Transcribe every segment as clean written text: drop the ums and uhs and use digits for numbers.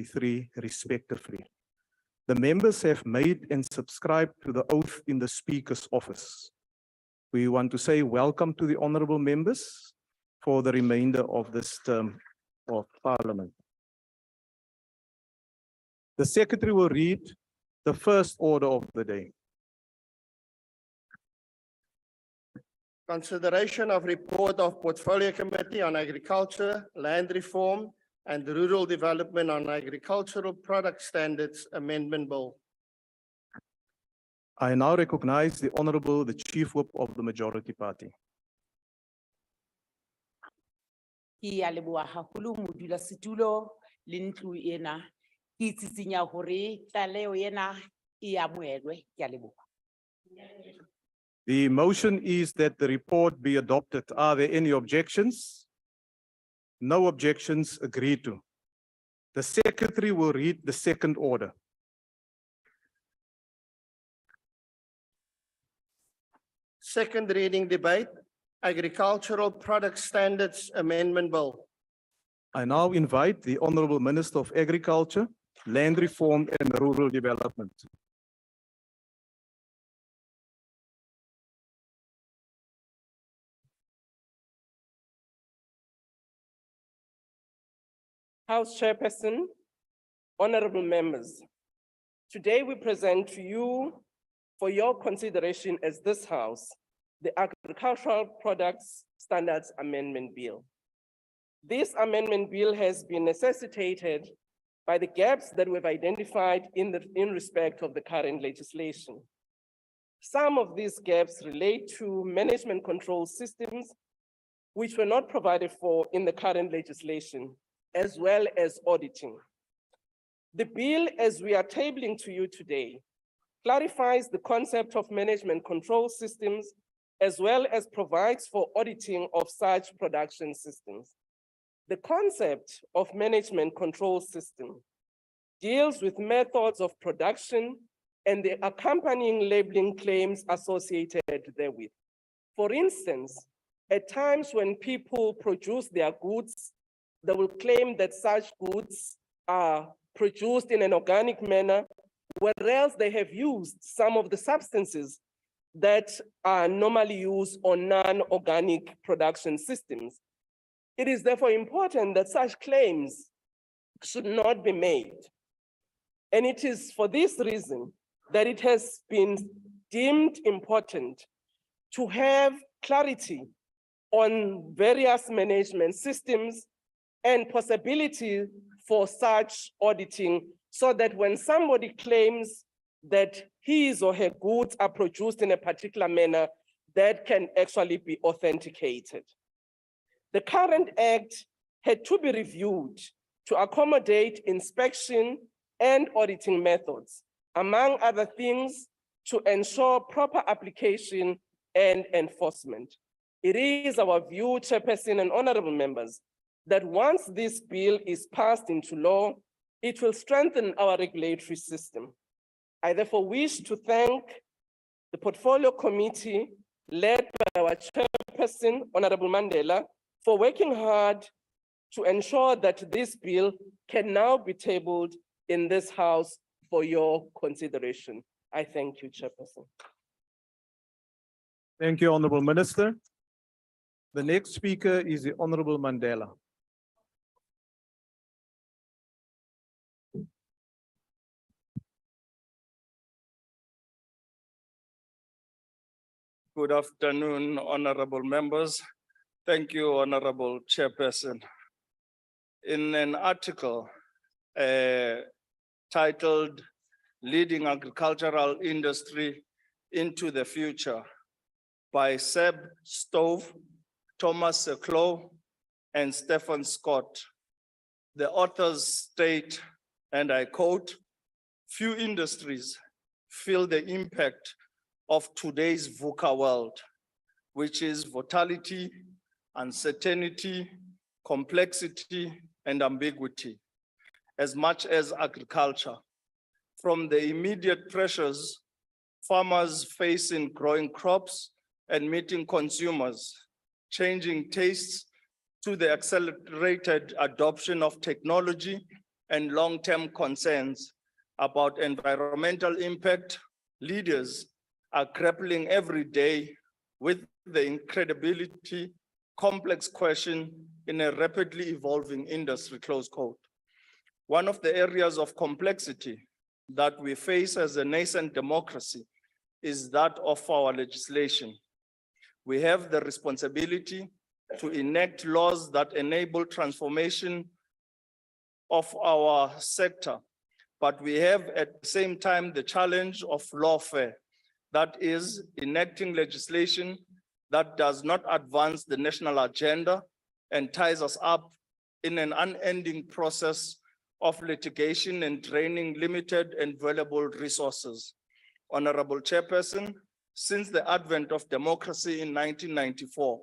2023, respectively. The members have made and subscribed to the oath in the Speaker's office. We want to say welcome to the honourable members for the remainder of this term of Parliament. The Secretary will read the first order of the day. Consideration of report of Portfolio Committee on Agriculture, Land Reform and Rural Development on Agricultural Product Standards Amendment Bill. I now recognize the Honourable, the Chief Whip of the Majority Party. Ke a leboha haholo modulasetulo le ntlo ena. Ke itsisinya hore tlaleho ena e amohelwe. Ke a leboha. The motion is that the report be adopted. Are there any objections? No objections, agreed to. The Secretary will read the second order. Second reading debate, Agricultural Product Standards Amendment Bill. I now invite the Honourable Minister of Agriculture, Land Reform and Rural Development. House Chairperson, honorable members, today we present to you for your consideration as this House, the Agricultural Products Standards Amendment Bill. This amendment bill has been necessitated by the gaps that we've identified in respect of the current legislation. Some of these gaps relate to management control systems which were not provided for in the current legislation, as well as auditing. The bill, as we are tabling to you today, clarifies the concept of management control systems, as well as provides for auditing of such production systems. The concept of management control system deals with methods of production and the accompanying labeling claims associated therewith. For instance, at times when people produce their goods, they will claim that such goods are produced in an organic manner, whereas they have used some of the substances that are normally used on non-organic production systems. It is therefore important that such claims should not be made. And it is for this reason that it has been deemed important to have clarity on various management systems and possibility for such auditing, so that when somebody claims that his or her goods are produced in a particular manner, that can actually be authenticated. The current act had to be reviewed to accommodate inspection and auditing methods, among other things, to ensure proper application and enforcement. It is our view, Chairperson and honorable members, that once this bill is passed into law, it will strengthen our regulatory system. I therefore wish to thank the Portfolio Committee led by our Chairperson, Honorable Mandela, for working hard to ensure that this bill can now be tabled in this House for your consideration. I thank you, Chairperson. Thank you, Honourable Minister. The next speaker is the Honourable Mandela. Good afternoon, honorable members. Thank you, Honorable Chairperson. In an article titled Leading Agricultural Industry into the Future by Seb Stove, Thomas Seclow, and Stephen Scott, the authors state, and I quote, "Few industries feel the impact of today's VUCA world, which is volatility, uncertainty, complexity, and ambiguity, as much as agriculture. From the immediate pressures farmers face in growing crops and meeting consumers, changing tastes, to the accelerated adoption of technology and long-term concerns about environmental impact, leaders are grappling every day with the incredibly complex question in a rapidly evolving industry, close quote. One of the areas of complexity that we face as a nascent democracy is that of our legislation. We have the responsibility to enact laws that enable transformation of our sector, but we have at the same time the challenge of lawfare, that is enacting legislation that does not advance the national agenda and ties us up in an unending process of litigation and draining limited and valuable resources. Honorable Chairperson, since the advent of democracy in 1994,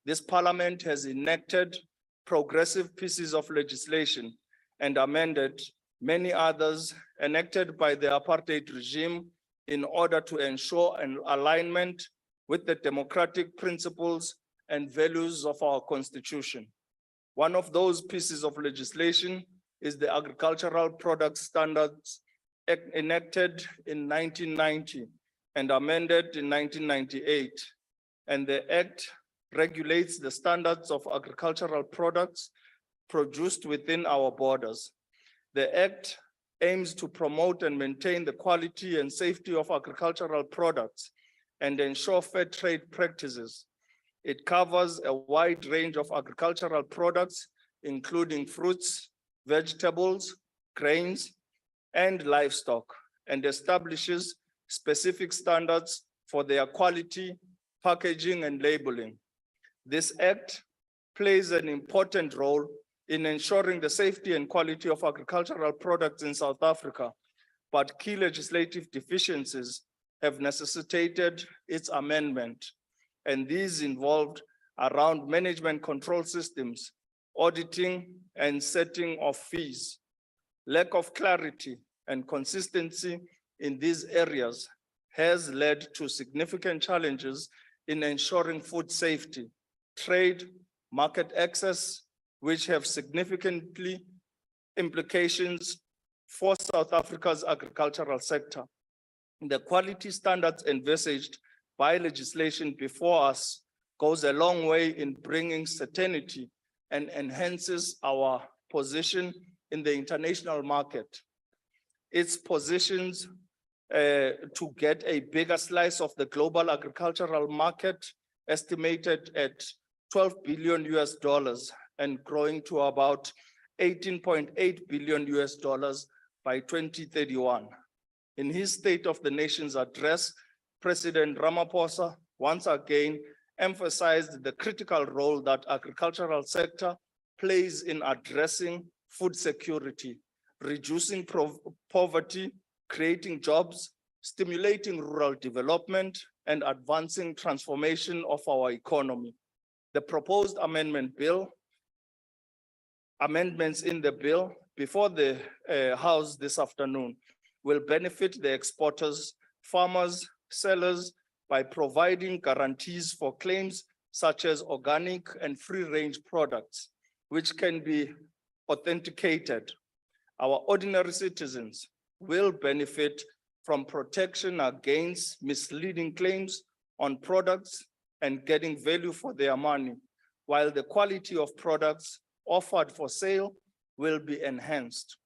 this Parliament has enacted progressive pieces of legislation and amended many others enacted by the apartheid regime in order to ensure an alignment with the democratic principles and values of our Constitution. One of those pieces of legislation is the Agricultural Products Standards Act enacted in 1990 and amended in 1998. And the Act regulates the standards of agricultural products produced within our borders. The Act aims to promote and maintain the quality and safety of agricultural products and ensure fair trade practices. It covers a wide range of agricultural products, including fruits, vegetables, grains, and livestock, and establishes specific standards for their quality, packaging, and labeling. This Act plays an important role in ensuring the safety and quality of agricultural products in South Africa, but key legislative deficiencies have necessitated its amendment, and these involved around management control systems, auditing, and setting of fees. Lack of clarity and consistency in these areas has led to significant challenges in ensuring food safety, trade, market access, which have significantly implications for South Africa's agricultural sector. The quality standards envisaged by legislation before us goes a long way in bringing certainty and enhances our position in the international market. Its positions to get a bigger slice of the global agricultural market, estimated at $12 billion and growing to about $18.8 billion by 2031. In his State of the Nation's address, President Ramaphosa once again emphasized the critical role that agricultural sector plays in addressing food security, reducing poverty, creating jobs, stimulating rural development, and advancing transformation of our economy. The proposed amendments in the bill before the House this afternoon will benefit the exporters, farmers, sellers by providing guarantees for claims such as organic and free-range products, which can be authenticated. Our ordinary citizens will benefit from protection against misleading claims on products and getting value for their money, while the quality of products offered for sale will be enhanced.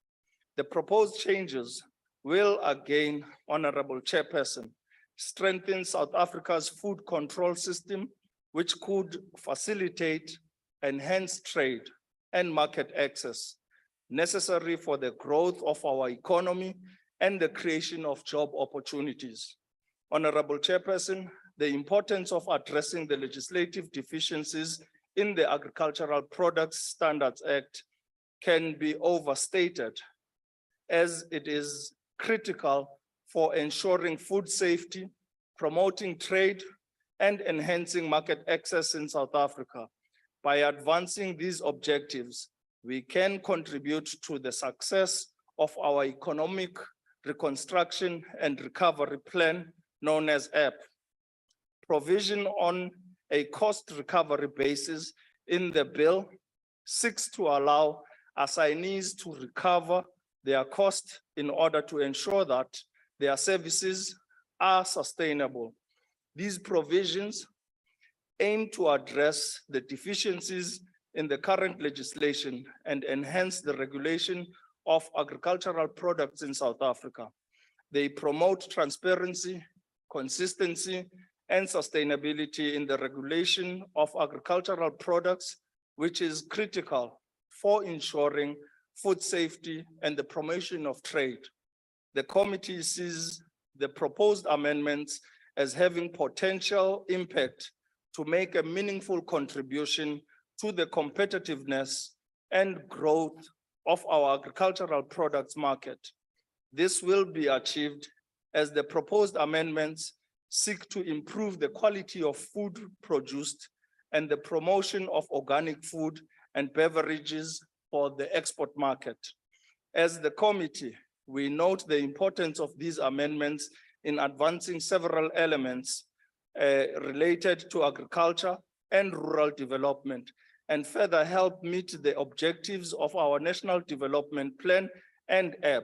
The proposed changes will again, Honorable Chairperson, strengthen South Africa's food control system, which could facilitate enhanced trade and market access necessary for the growth of our economy and the creation of job opportunities. Honorable Chairperson, the importance of addressing the legislative deficiencies in the Agricultural Products Standards Act can be overstated, as it is critical for ensuring food safety, promoting trade, and enhancing market access in South Africa. By advancing these objectives, we can contribute to the success of our economic reconstruction and recovery plan known as AP. Provision on a cost recovery basis in the bill seeks to allow assignees to recover their cost in order to ensure that their services are sustainable. These provisions aim to address the deficiencies in the current legislation and enhance the regulation of agricultural products in South Africa. They promote transparency, consistency, and sustainability in the regulation of agricultural products, which is critical for ensuring food safety and the promotion of trade. The committee sees the proposed amendments as having potential impact to make a meaningful contribution to the competitiveness and growth of our agricultural products market. This will be achieved as the proposed amendments seek to improve the quality of food produced and the promotion of organic food and beverages for the export market. As the committee, we note the importance of these amendments in advancing several elements related to agriculture and rural development, and further help meet the objectives of our National Development Plan and app.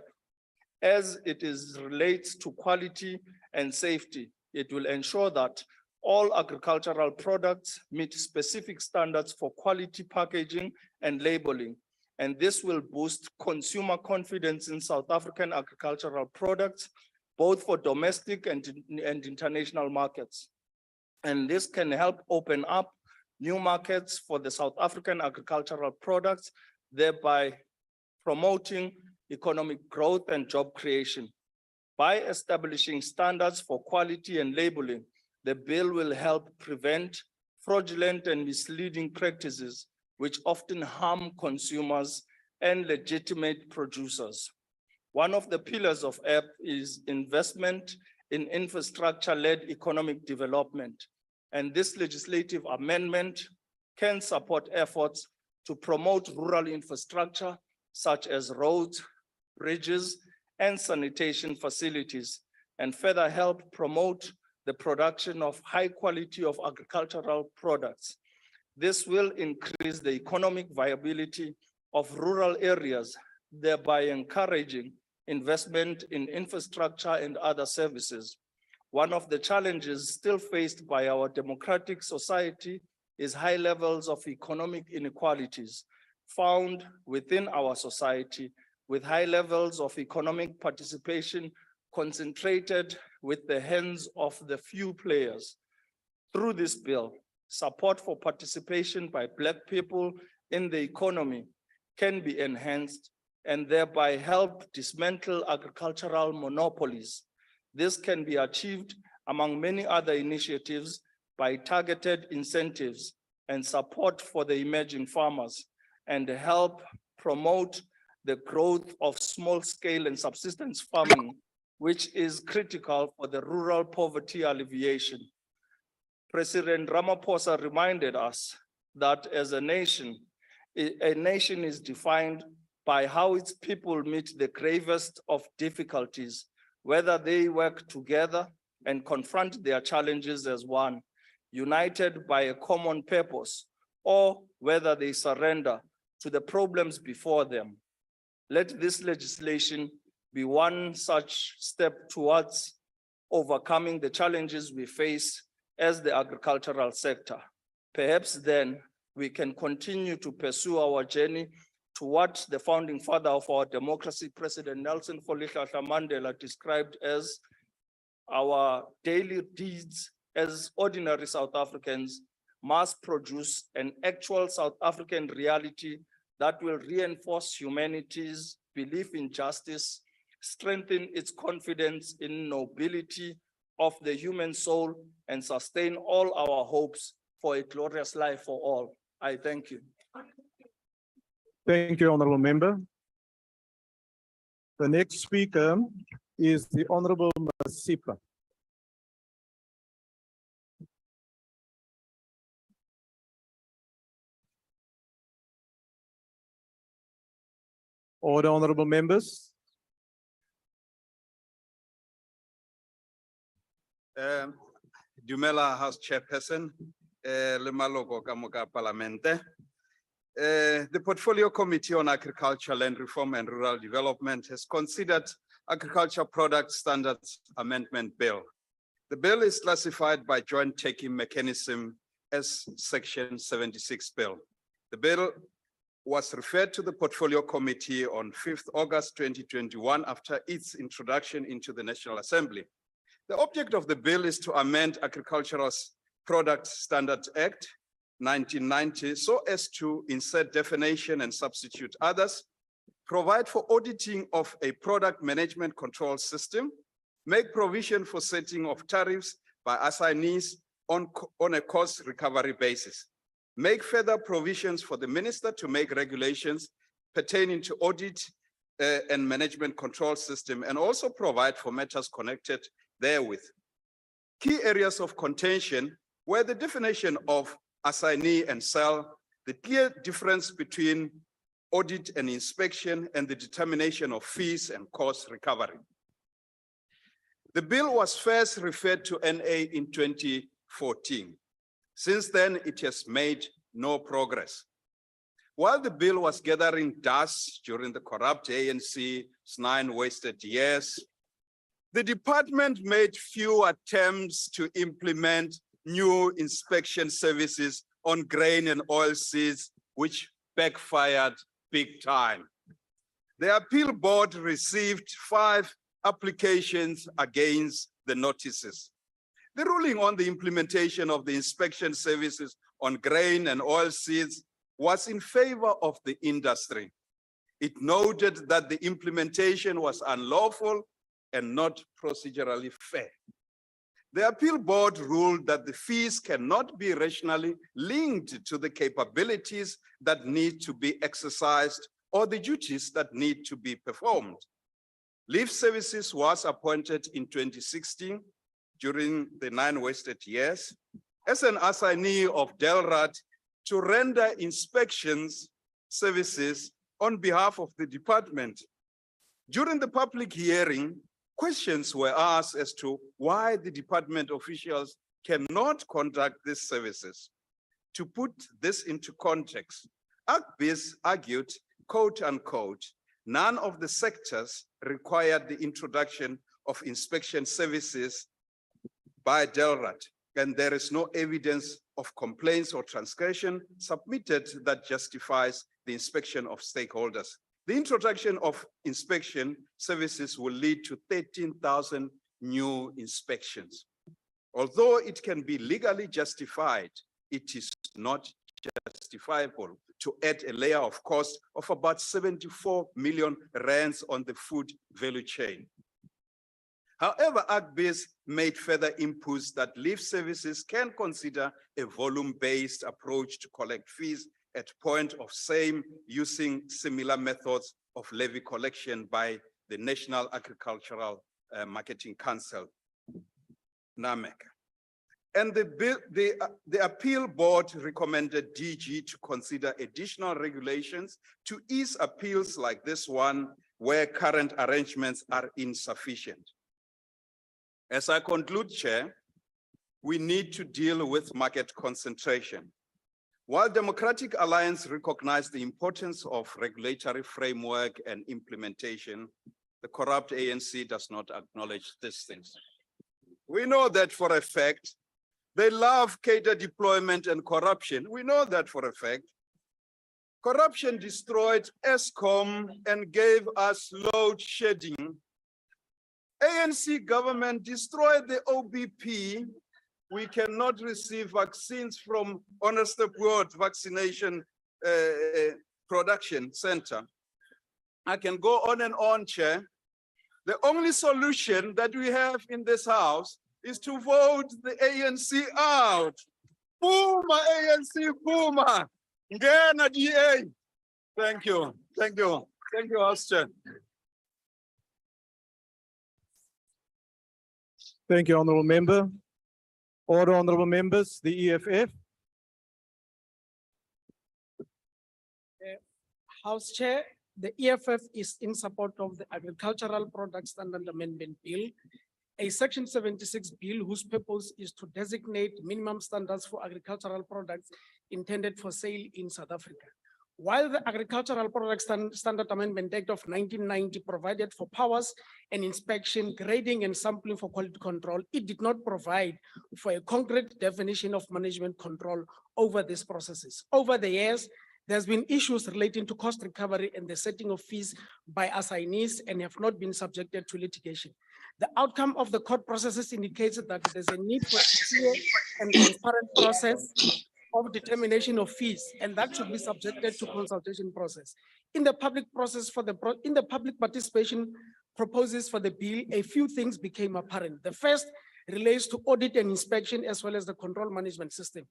As it relates to quality and safety, it will ensure that all agricultural products meet specific standards for quality packaging and labeling. And this will boost consumer confidence in South African agricultural products, both for domestic and international markets. And this can help open up new markets for the South African agricultural products, thereby promoting economic growth and job creation. By establishing standards for quality and labeling, the bill will help prevent fraudulent and misleading practices, which often harm consumers and legitimate producers. One of the pillars of app is investment in infrastructure-led economic development. And this legislative amendment can support efforts to promote rural infrastructure, such as roads, bridges, and sanitation facilities, and further help promote the production of high quality of agricultural products. This will increase the economic viability of rural areas, thereby encouraging investment in infrastructure and other services. One of the challenges still faced by our democratic society is high levels of economic inequalities found within our society, with high levels of economic participation concentrated with the hands of the few players. Through this bill, support for participation by Black people in the economy can be enhanced and thereby help dismantle agricultural monopolies. This can be achieved among many other initiatives by targeted incentives and support for the emerging farmers, and help promote the growth of small-scale and subsistence farming, which is critical for the rural poverty alleviation. President Ramaphosa reminded us that as a nation is defined by how its people meet the gravest of difficulties, whether they work together and confront their challenges as one, united by a common purpose, or whether they surrender to the problems before them. Let this legislation be one such step towards overcoming the challenges we face as the agricultural sector. Perhaps then we can continue to pursue our journey to what the founding father of our democracy, President Nelson Rolihlahla Mandela, described as our daily deeds as ordinary South Africans must produce an actual South African reality that will reinforce humanity's belief in justice, strengthen its confidence in nobility of the human soul, and sustain all our hopes for a glorious life for all. I thank you. Thank you, Honorable Member. The next speaker is the Honorable Masipa. Order, Honorable Members. Dumela House Chairperson, le maloko ka moka Parlamente. The Portfolio Committee on Agriculture, Land Reform and Rural Development has considered Agriculture Product Standards Amendment Bill. The bill is classified by joint taking mechanism as Section 76 bill. The bill was referred to the Portfolio Committee on 5th August 2021 after its introduction into the National Assembly. The object of the bill is to amend Agricultural Product Standards Act 1990 so as to insert definition and substitute others, provide for auditing of a product management control system, make provision for setting of tariffs by assignees on a cost recovery basis, make further provisions for the minister to make regulations pertaining to audit and management control system, and also provide for matters connected therewith. Key areas of contention were the definition of assignee and sell, the clear difference between audit and inspection, and the determination of fees and cost recovery. The bill was first referred to NA in 2014. Since then, it has made no progress. While the bill was gathering dust during the corrupt ANC's 9 wasted years, the department made few attempts to implement new inspection services on grain and oilseeds, which backfired big time. The appeal board received 5 applications against the notices. The ruling on the implementation of the inspection services on grain and oilseeds was in favor of the industry. It noted that the implementation was unlawful and not procedurally fair. The appeal board ruled that the fees cannot be rationally linked to the capabilities that need to be exercised or the duties that need to be performed. Leaf Services was appointed in 2016 during the 9 wasted years as an assignee of Delrat to render inspections services on behalf of the department. During the public hearing, questions were asked as to why the department officials cannot conduct these services. To put this into context, AGBIS argued, quote unquote, none of the sectors required the introduction of inspection services by Delrat, and there is no evidence of complaints or transgression submitted that justifies the inspection of stakeholders. The introduction of inspection services will lead to 13,000 new inspections. Although it can be legally justified, it is not justifiable to add a layer of cost of about 74 million rands on the food value chain. However, AGBIS made further inputs that Leaf Services can consider a volume-based approach to collect fees at point of sale using similar methods of levy collection by the National Agricultural Marketing Council, NAMEC. And the appeal board recommended DG to consider additional regulations to ease appeals like this one where current arrangements are insufficient. As I conclude, Chair, we need to deal with market concentration. While Democratic Alliance recognized the importance of regulatory framework and implementation, the corrupt ANC does not acknowledge these things. We know that for a fact. They love cadre deployment and corruption. We know that for a fact. Corruption destroyed ESCOM and gave us load shedding. ANC government destroyed the OBP. We cannot receive vaccines from Honest World Vaccination Production Center. I can go on and on, Chair. The only solution that we have in this house is to vote the ANC out. Puma, ANC, Puma. Ngena DA. Thank you. Thank you. Thank you, Austin. Thank you, Honourable Member. Order, Honourable Members, the EFF. House Chair, the EFF is in support of the Agricultural Product Standard Amendment Bill, a Section 76 bill whose purpose is to designate minimum standards for agricultural products intended for sale in South Africa. While the Agricultural Products Standard Amendment Act of 1990 provided for powers and inspection, grading and sampling for quality control, it did not provide for a concrete definition of management control over these processes. Over the years, there's been issues relating to cost recovery and the setting of fees by assignees and have not been subjected to litigation. The outcome of the court processes indicates that there's a need for a clear and transparent process of determination of fees, and that should be subjected to consultation process. In the public process in the public participation proposes for the bill, a few things became apparent. The first relates to audit and inspection as well as the control management system.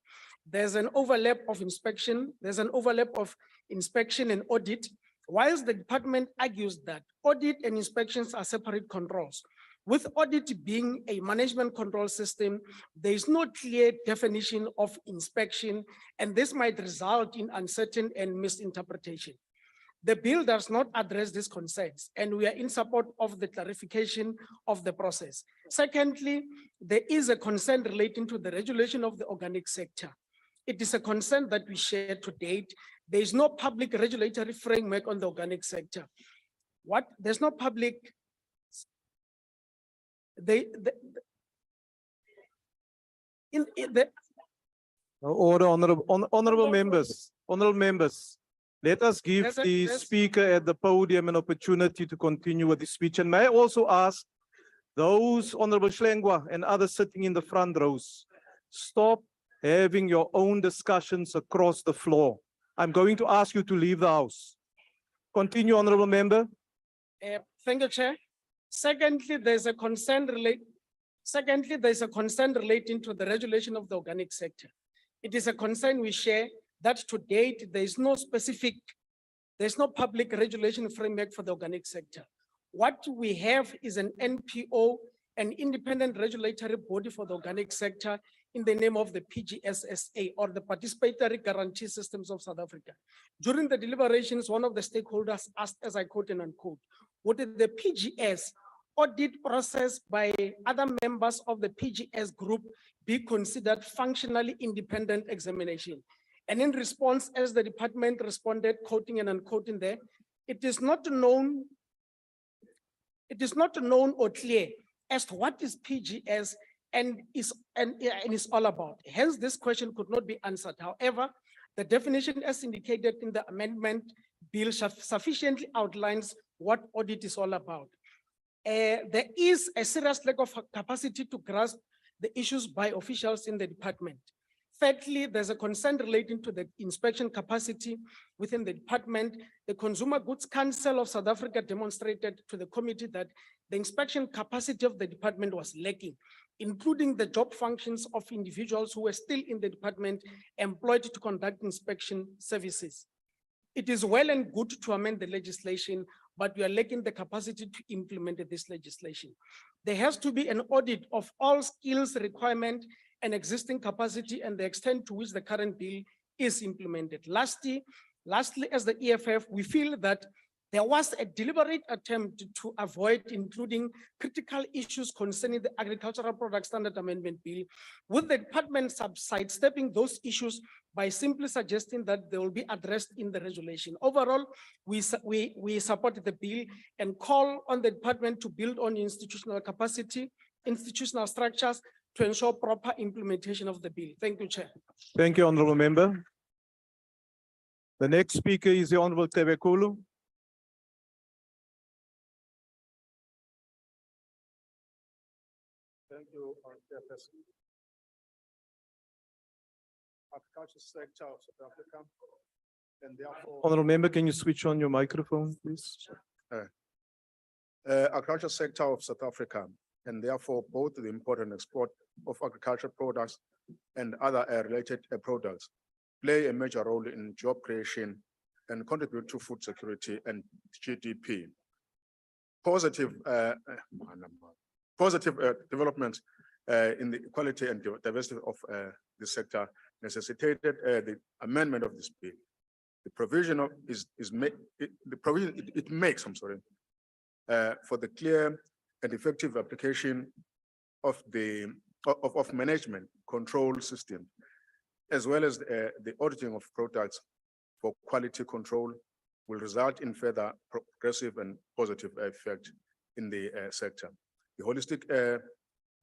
There's an overlap of inspection. There's an overlap of inspection and audit. Whilst the department argues that audit and inspections are separate controls, with audit being a management control system, there is no clear definition of inspection, and this might result in uncertain and misinterpretation. The bill does not address these concerns, and we are in support of the clarification of the process. Secondly, there is a concern relating to the regulation of the organic sector. It is a concern that we share to date. There is no public regulatory framework on the organic sector. There's no public. Order, honorable members. Let us give the speaker at the podium an opportunity to continue with the speech. And may I also ask those Honorable Schlengwa and others sitting in the front rows, stop having your own discussions across the floor. I'm going to ask you to leave the house. Continue, honorable member. Thank you, Chair. Secondly, there's a concern relating to the regulation of the organic sector. It is a concern we share that to date, there's no public regulation framework for the organic sector. What we have is an NPO, an independent regulatory body for the organic sector in the name of the PGSSA, or the Participatory Guarantee Systems of South Africa. During the deliberations, one of the stakeholders asked, as I quote and unquote, would the PGS audit process by other members of the PGS group be considered functionally independent examination? And in response, as the department responded, quoting and unquoting there, it is not known or clear as to what is PGS and is all about. Hence, this question could not be answered. However, the definition as indicated in the amendment bill sufficiently outlines what audit is all about. There is a serious lack of capacity to grasp the issues by officials in the department. Thirdly, there's a concern relating to the inspection capacity within the department. The Consumer Goods Council of South Africa demonstrated to the committee that the inspection capacity of the department was lacking, including the job functions of individuals who were still in the department employed to conduct inspection services. It is well and good to amend the legislation, but we are lacking the capacity to implement this legislation. There has to be an audit of all skills requirement and existing capacity and the extent to which the current bill is implemented. Lastly, as the EFF, we feel that there was a deliberate attempt to avoid including critical issues concerning the Agricultural Products Standard Amendment Bill, with the department sidestepping those issues by simply suggesting that they will be addressed in the resolution. Overall, we support the bill and call on the department to build on institutional capacity, institutional structures to ensure proper implementation of the bill. Thank you, Chair. Thank you, honorable member. The next speaker is the Honorable Tebekulu. Thank you, Chairperson. Agriculture sector of South Africa, and therefore. Honorable member, can you switch on your microphone, please? Agriculture sector of South Africa, and therefore both the import and export of agricultural products and other related products play a major role in job creation and contribute to food security and GDP. Positive development in the quality and diversity of the sector necessitated the amendment of this bill. The provision of it makes, I'm sorry, for the clear and effective application of the management control system, as well as the auditing of products for quality control will result in further progressive and positive effect in the sector. The holistic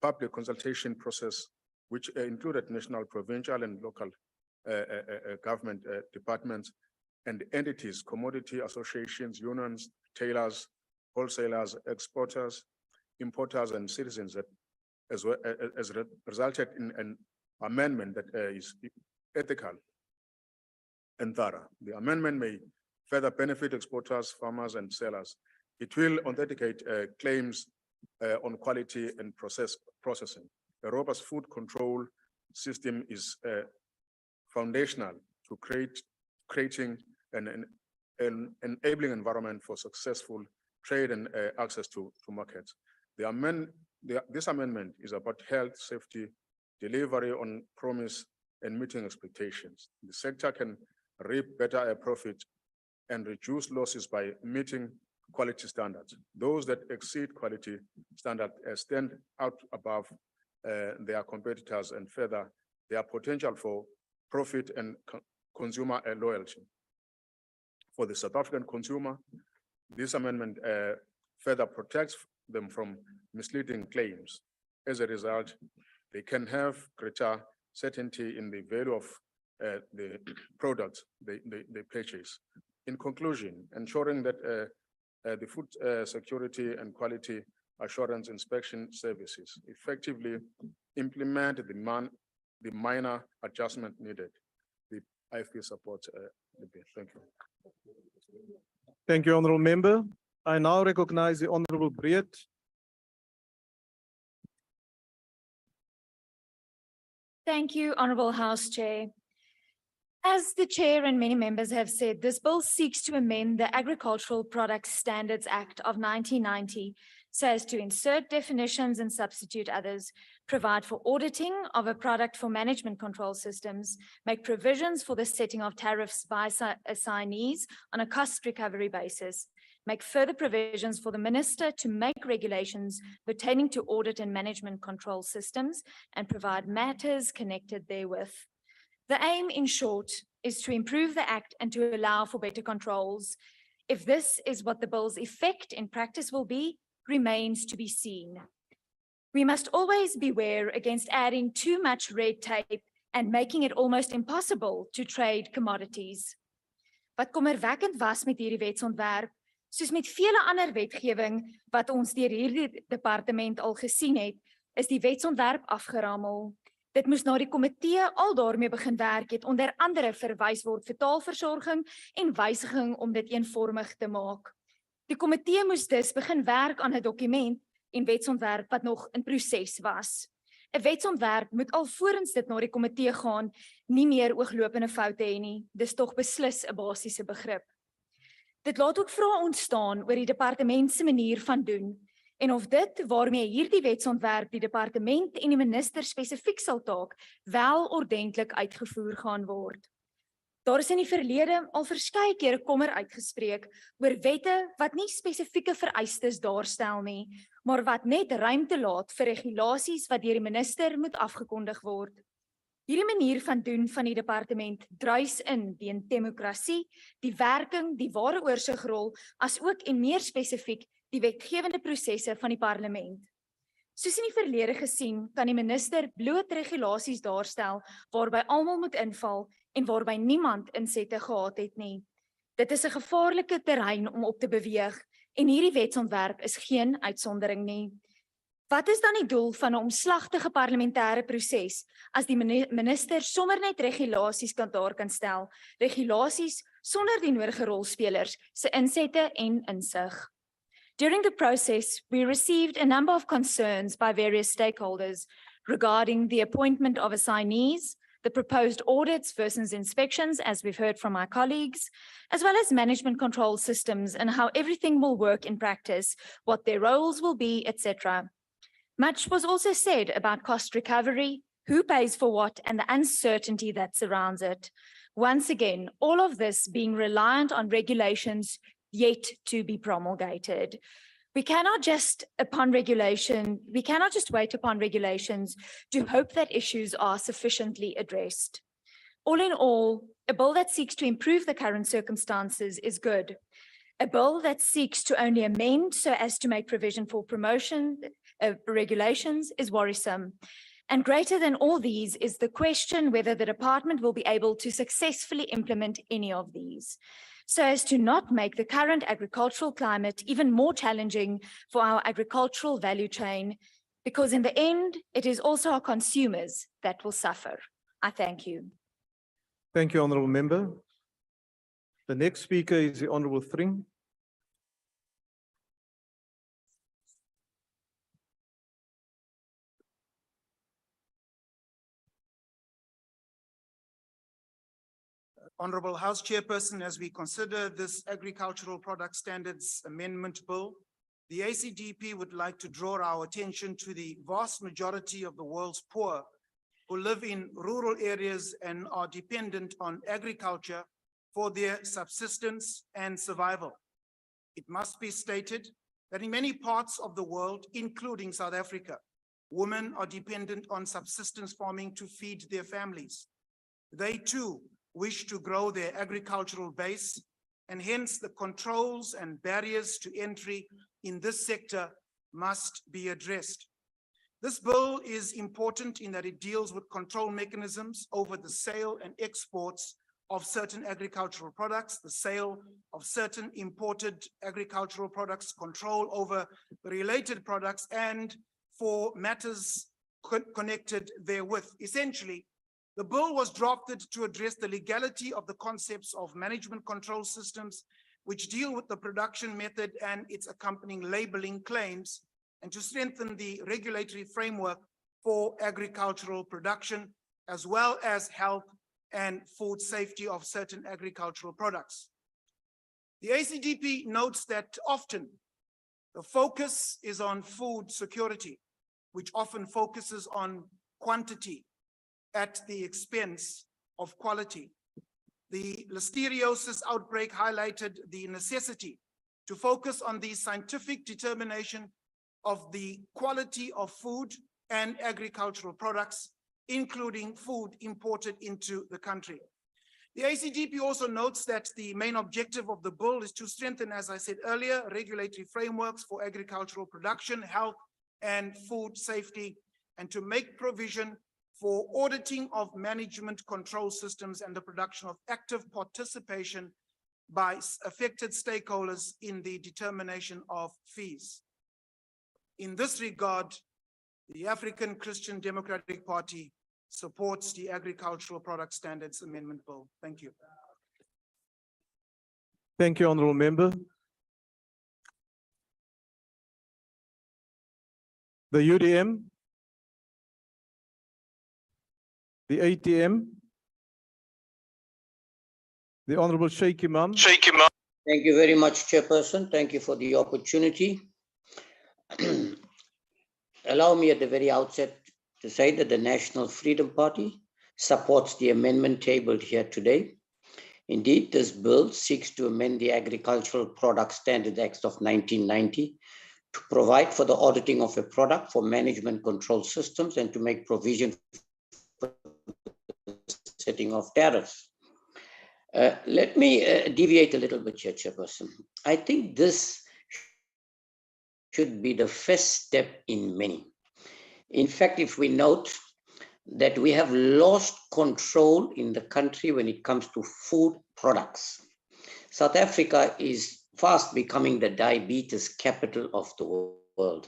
public consultation process, which included national, provincial, and local government departments and entities, commodity associations, unions, tailors, wholesalers, exporters, importers, and citizens, that as resulted in an amendment that is ethical and thorough. The amendment may further benefit exporters, farmers, and sellers. It will authenticate claims on quality and processing. A robust food control system is foundational to creating an enabling environment for successful trade and access to markets. This amendment is about health, safety, delivery on promise, and meeting expectations. The sector can reap better profit and reduce losses by meeting quality standards. Those that exceed quality standards stand out above their competitors and further their potential for profit and consumer loyalty. For the South African consumer, this amendment further protects them from misleading claims. As a result, they can have greater certainty in the value of the products they purchase. In conclusion, ensuring that the food security and quality assurance inspection services effectively implement the minor adjustment needed. The IFP supports the bill. Thank you. Thank you, Honourable Member. I now recognize the Honourable Breed. Thank you, Honourable House Chair. As the Chair and many members have said, this bill seeks to amend the Agricultural Products Standards Act of 1990 so as to insert definitions and substitute others, provide for auditing of a product for management control systems, make provisions for the setting of tariffs by assignees on a cost recovery basis, make further provisions for the Minister to make regulations pertaining to audit and management control systems, and provide matters connected therewith. The aim, in short, is to improve the Act and to allow for better controls. If this is what the bill's effect in practice will be, remains to be seen. We must always beware against adding too much red tape and making it almost impossible to trade commodities. Wat kommerwekkend was met hierdie wetsontwerp, soos met vele ander wetgewing wat ons deur hierdie departement al gesien het, is die wetsontwerp afgerammel. Dit moes na die komitee al daarmee begin werk het, onder andere verwys word vir taalversorging en wysiging om dit eenvormig te maak. Die komitee moes dus begin werk aan 'n dokument en wetsontwerp wat nog in proses was. 'n Wetsontwerp moet alvorens dit na die komitee gaan nie meer ooglopende foute hê nie. Dis tog beslis 'n basiese begrip. Dit laat ook vrae ontstaan oor die departement se manier van doen en of dit waarmee hierdie wetsontwerp die departement en die minister spesifiek sal taak, wel ordentlik uitgevoer gaan word. Daar is in die verlede al verskeie kere kommer uitgespreek oor wette wat nie spesifieke vereistes daarstel nie, maar wat net ruimte laat vir regulasies wat deur die minister moet afgekondig word. Hierdie manier van doen van die departement druis in die demokrasie, die werking, die ware oorsigrol, as ook en meer spesifiek die wetgewende prosesse van die parlement. Soos in die verlede gesien, kan die minister bloot regulasies daarstel waarby almal moet inval en waarby niemand insette gehad het nie. Dit is 'n gevaarlike terrein om op te beweeg en hierdie wetsontwerp is geen uitsondering nie. Wat is dan die doel van 'n omslagtige parlementêre proses as die minister sommer net regulasies daar kan stel, regulasies sonder die nodige rolspelers se insette en insig? During the process, we received a number of concerns by various stakeholders regarding the appointment of assignees, the proposed audits versus inspections, as we've heard from my colleagues, as well as management control systems and how everything will work in practice, what their roles will be, etc. Much was also said about cost recovery, who pays for what, and the uncertainty that surrounds it. Once again, all of this being reliant on regulations yet to be promulgated. We cannot just wait upon regulations to hope that issues are sufficiently addressed. All in all, A bill that seeks to improve the current circumstances is good. A bill that seeks to only amend so as to make provision for promotion regulations is worrisome. And greater than all these is the question whether the department will be able to successfully implement any of these, so as to not make the current agricultural climate even more challenging for our agricultural value chain, because in the end, it is also our consumers that will suffer. I thank you. Thank you, Honourable Member. The next speaker is the Honourable Thring. Honourable House Chairperson, as we consider this Agricultural Product Standards Amendment Bill, the ACDP would like to draw our attention to the vast majority of the world's poor who live in rural areas and are dependent on agriculture for their subsistence and survival. It must be stated that in many parts of the world, including South Africa, women are dependent on subsistence farming to feed their families. They too wish to grow their agricultural base, and hence the controls and barriers to entry in this sector must be addressed. This bill is important in that it deals with control mechanisms over the sale and exports of certain agricultural products, the sale of certain imported agricultural products, control over the related products, and for matters connected therewith. Essentially, the bill was drafted to address the legality of the concepts of management control systems, which deal with the production method and its accompanying labeling claims, and to strengthen the regulatory framework for agricultural production, as well as health and food safety of certain agricultural products. The ACDP notes that often the focus is on food security, which often focuses on quantity at the expense of quality. The listeriosis outbreak highlighted the necessity to focus on the scientific determination of the quality of food and agricultural products, including food imported into the country. The ACDP also notes that the main objective of the bill is to strengthen, as I said earlier, regulatory frameworks for agricultural production, health, and food safety, and to make provision for auditing of management control systems and the production of active participation by affected stakeholders in the determination of fees. In this regard, the African Christian Democratic Party supports the Agricultural Product Standards Amendment Bill. Thank you. Thank you, Honourable Member. The UDM, the ATM, the Honourable Sheikh Imam. Thank you very much, Chairperson. Thank you for the opportunity. Allow me at the very outset to say that the National Freedom Party supports the amendment tabled here today. Indeed, this bill seeks to amend the Agricultural Product Standards Act of 1990 to provide for the auditing of a product for management control systems and to make provision for the setting of tariffs. Let me deviate a little bit here, Chairperson. I think this should be the first step in many. In fact, if we note that we have lost control in the country when it comes to food products. South Africa is fast becoming the diabetes capital of the world.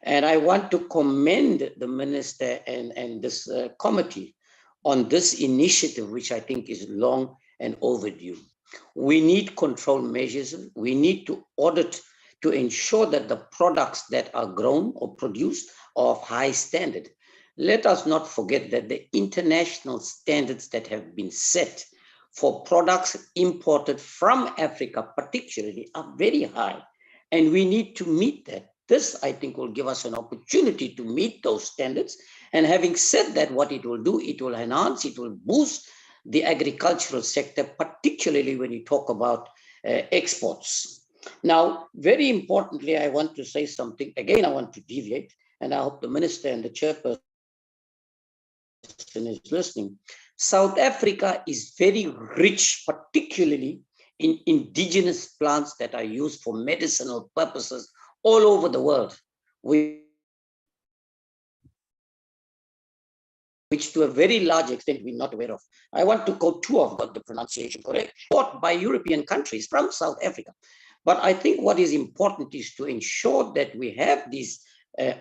And I want to commend the minister and this committee on this initiative, which I think is long and overdue. We need control measures. We need to audit to ensure that the products that are grown or produced are of high standard. Let us not forget that the international standards that have been set for products imported from Africa particularly are very high, and we need to meet that. This, I think, will give us an opportunity to meet those standards. And having said that, what it will do, it will enhance, it will boost the agricultural sector, particularly when you talk about exports. Now, very importantly, I want to say something. Again, I want to deviate, and I hope the minister and the chairperson is listening. South Africa is very rich, particularly in indigenous plants that are used for medicinal purposes all over the world, which to a very large extent we're not aware of. I want to quote two of got the pronunciation correct, bought by European countries from South Africa. But I think what is important is to ensure that we have these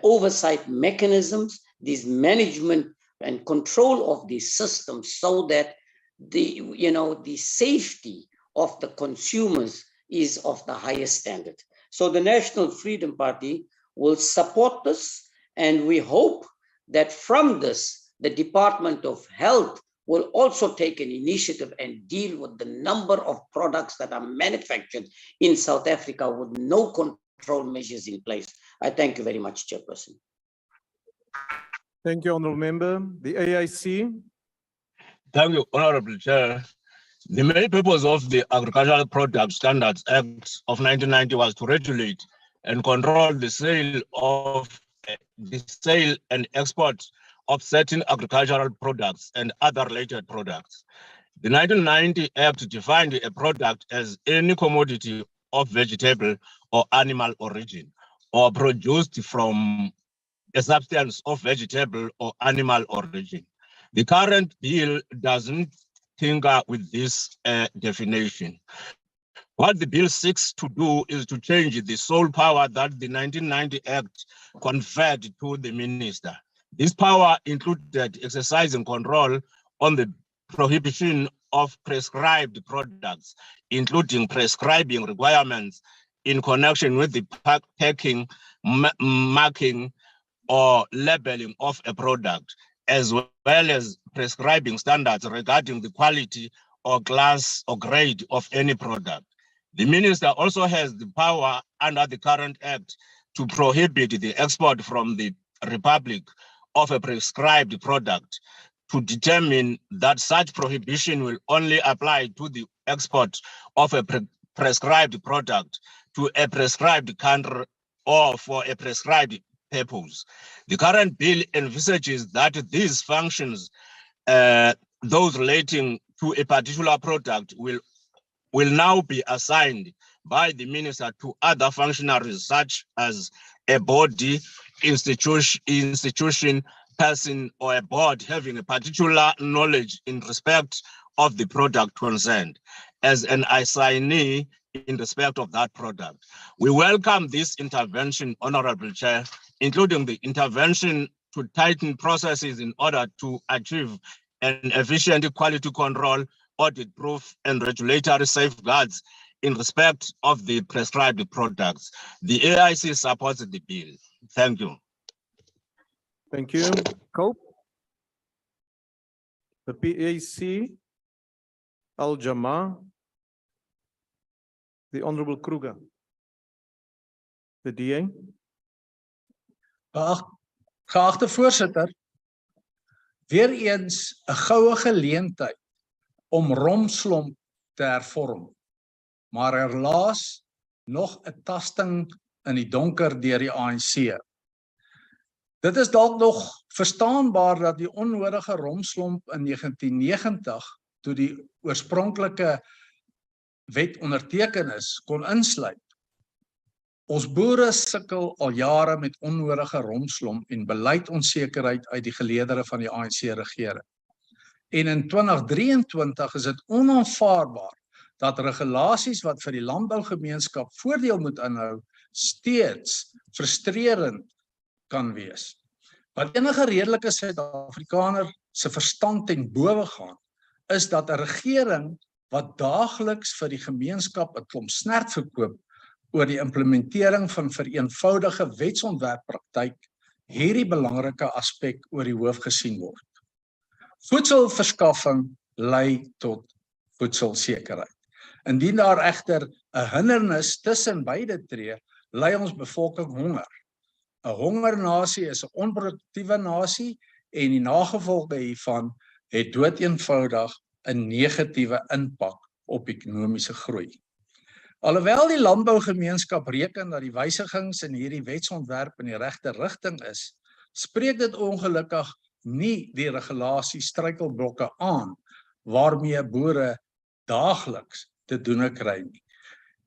oversight mechanisms, these management and control of these systems, so that the safety of the consumers is of the highest standard. So the National Freedom Party will support this, and we hope that from this, the Department of Health will also take an initiative and deal with the number of products that are manufactured in South Africa with no control measures in place. I thank you very much, Chairperson. Thank you, Honourable Member. The AIC. Thank you, Honourable Chair. The main purpose of the Agricultural Product Standards Act of 1990 was to regulate and control the sale and export of certain agricultural products and other related products. The 1990 Act defined a product as any commodity of vegetable or animal origin, or produced from a substance of vegetable or animal origin. The current bill doesn't tinker with this definition. What the bill seeks to do is to change the sole power that the 1990 Act conferred to the minister. This power included exercising control on the prohibition of prescribed products, including prescribing requirements in connection with the packing, marking, or labeling of a product, as well as prescribing standards regarding the quality or class or grade of any product. The minister also has the power under the current act to prohibit the export from the Republic of a prescribed product, to determine that such prohibition will only apply to the export of a prescribed product to a prescribed country or for a prescribed purpose. The current bill envisages that these functions, those relating to a particular product, will now be assigned by the minister to other functionaries, such as a body, institution, person, or a board having a particular knowledge in respect of the product concerned, as an assignee in respect of that product. We welcome this intervention, Honorable Chair, including the intervention to tighten processes in order to achieve an efficient quality control, audit proof, and regulatory safeguards in respect of the prescribed products. The AIC supports the bill. Thank you. Thank you. Cope. The PAC, Al-Jama, the Honorable Kruger. The DA. Geachte voorsitter, weer eens 'n goue geleentheid om romslomp te hervorm, maar helaas nog 'n tasting in die donker deur die ANC. Dit is dalk nog verstaanbaar dat die onnodige romslomp in 1990, toe die oorspronklike wet onderteken is, kon insluit. Ons boere sukkel al jare met onnodige romslomp en beleidsonsekerheid uit die geleedere van die ANC-regering. En in 2023 is dit onaanvaarbaar dat regulasies wat vir die landbougemeenskap voordeel moet inhou, steeds frustrerend kan wees. Wat enige redelike Suid-Afrikaner se verstand ten bowe gaan, is dat 'n regering wat daagliks vir die gemeenskap 'n klomp snert verkoop oor die implementering van vereenvoudige wetsontwerppraktyk, hierdie belangrike aspek oor die hoof gesien word. Voedselverskaffing lei tot voedselsekerheid. Indien daar egter 'n hindernis tussen beide tree, lei ons bevolking honger. 'n Hongernasie is 'n onproduktiewe nasie en die nagevolge hiervan het doeteenvoudig 'n negatiewe impak op ekonomiese groei. Alhoewel die landbougemeenskap reken dat die wysigings in hierdie wetsontwerp in die regte rigting is, spreek dit ongelukkig nie die regulasie struikelblokke aan waarmee boere daagliks te doen kry nie.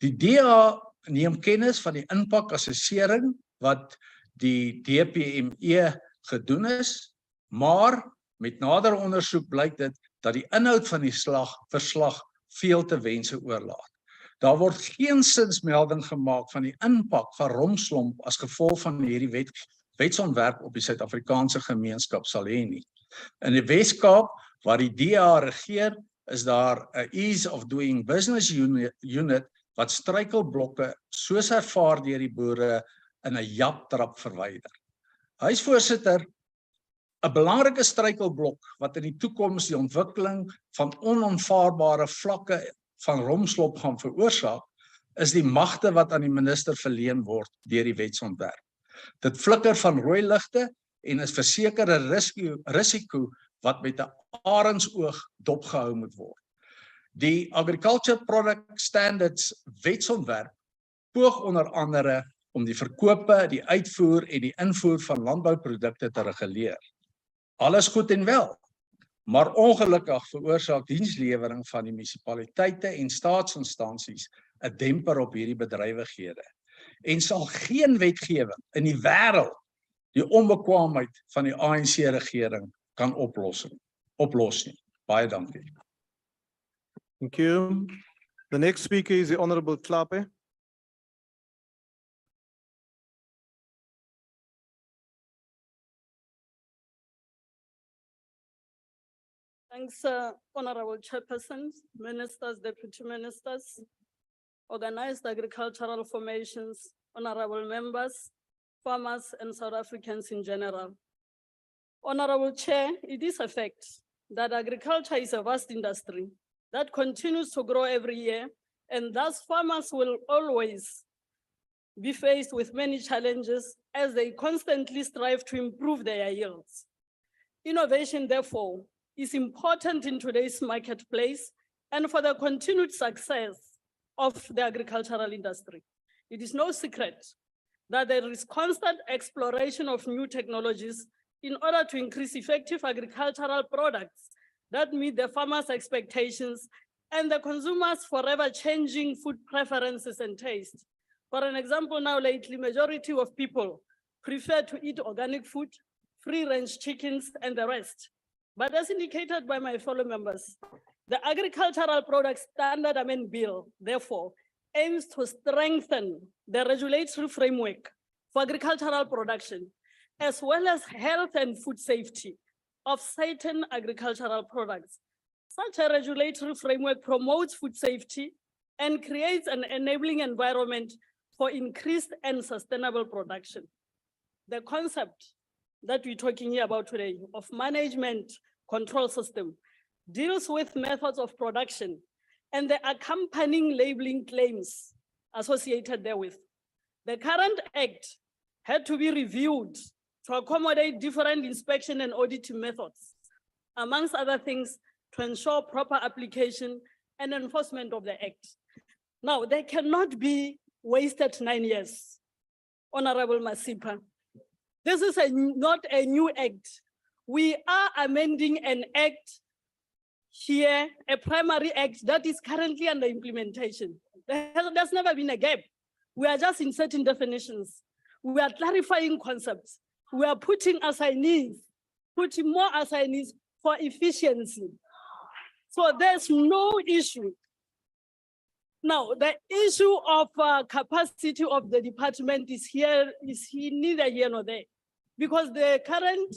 Die DA neem kennis van die impakassessering wat die DPME gedoen is, maar met nader ondersoek blyk dit dat die inhoud van die verslag veel te wense oorlaat. Daar word geensins melding gemaak van die impak van romslomp as gevolg van hierdie wetsontwerp op die Suid-Afrikaanse gemeenskap sal hê nie. In die Wes-Kaap, waar die DA regeer, is daar 'n ease of doing business unit wat struikelblokke soos ervaar deur die boere in 'n japtrap verwyder. Huisvoorsitter, 'n belangrike struikelblok wat in die toekoms die ontwikkeling van onaanvaarbare vlakke van romslomp gaan veroorsaak, is die magte wat aan die minister verleen word deur die wetsontwerp. Dit flikker van rooi ligte en is versekerde risiko wat met 'n arendsoog dopgehou moet word. Die Agriculture Product Standards wetsontwerp poog onder andere om die verkope, die uitvoer en die invoer van landbouprodukte te reguleer. Alles goed en wel, maar ongelukkig veroorsaak dienslewering van die munisipaliteite en staatsinstansies 'n demper op hierdie bedrywighede en sal geen wetgewing in die wêreld die onbekwaamheid van die ANC-regering kan oplos nie. Baie dankie. Thank you. The next speaker is the Honorable Klape. Thanks, Honorable Chairperson, Ministers, Deputy Ministers, organized agricultural formations, honorable members, farmers, and South Africans in general. Honorable Chair, it is a fact that agriculture is a vast industry that continues to grow every year, and thus farmers will always be faced with many challenges as they constantly strive to improve their yields. Innovation, therefore, is important in today's marketplace and for the continued success of the agricultural industry. It is no secret that there is constant exploration of new technologies in order to increase effective agricultural products that meet the farmers' expectations and the consumers' forever changing food preferences and taste. For an example, now lately, majority of people prefer to eat organic food, free-range chickens, and the rest. But as indicated by my fellow members, the Agricultural Products Standard Amendment Bill, therefore, aims to strengthen the regulatory framework for agricultural production, as well as health and food safety of certain agricultural products. Such a regulatory framework promotes food safety and creates an enabling environment for increased and sustainable production. The concept that we're talking here about today of management control system deals with methods of production and the accompanying labeling claims associated therewith. The current act had to be reviewed to accommodate different inspection and auditing methods, amongst other things, to ensure proper application and enforcement of the act. Now, there cannot be wasted 9 years, Honorable Masipa. This is not a new act. We are amending an act here, a primary act that is currently under implementation. There's never been a gap. We are just inserting definitions. We are clarifying concepts. We are putting assignees, putting more assignees for efficiency. So there's no issue. Now, the issue of capacity of the department is neither here nor there, because the current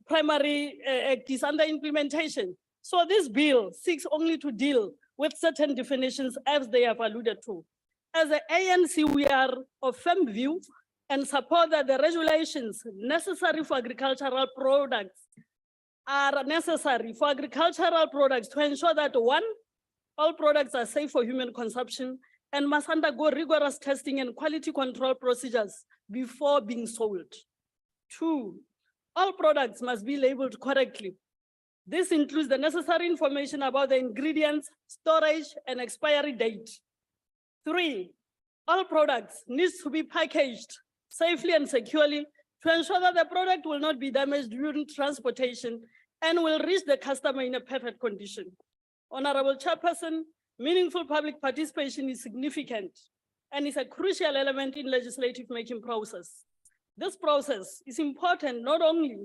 primary act is under implementation. So this bill seeks only to deal with certain definitions as they have alluded to. As the ANC, we are of firm view and support that the regulations necessary for agricultural products are necessary for agricultural products to ensure that one, all products are safe for human consumption and must undergo rigorous testing and quality control procedures before being sold. Two, all products must be labeled correctly. This includes the necessary information about the ingredients, storage, and expiry date. Three, all products need to be packaged safely and securely to ensure that the product will not be damaged during transportation and will reach the customer in a perfect condition. Honorable Chairperson, meaningful public participation is significant and is a crucial element in legislative making process. This process is important not only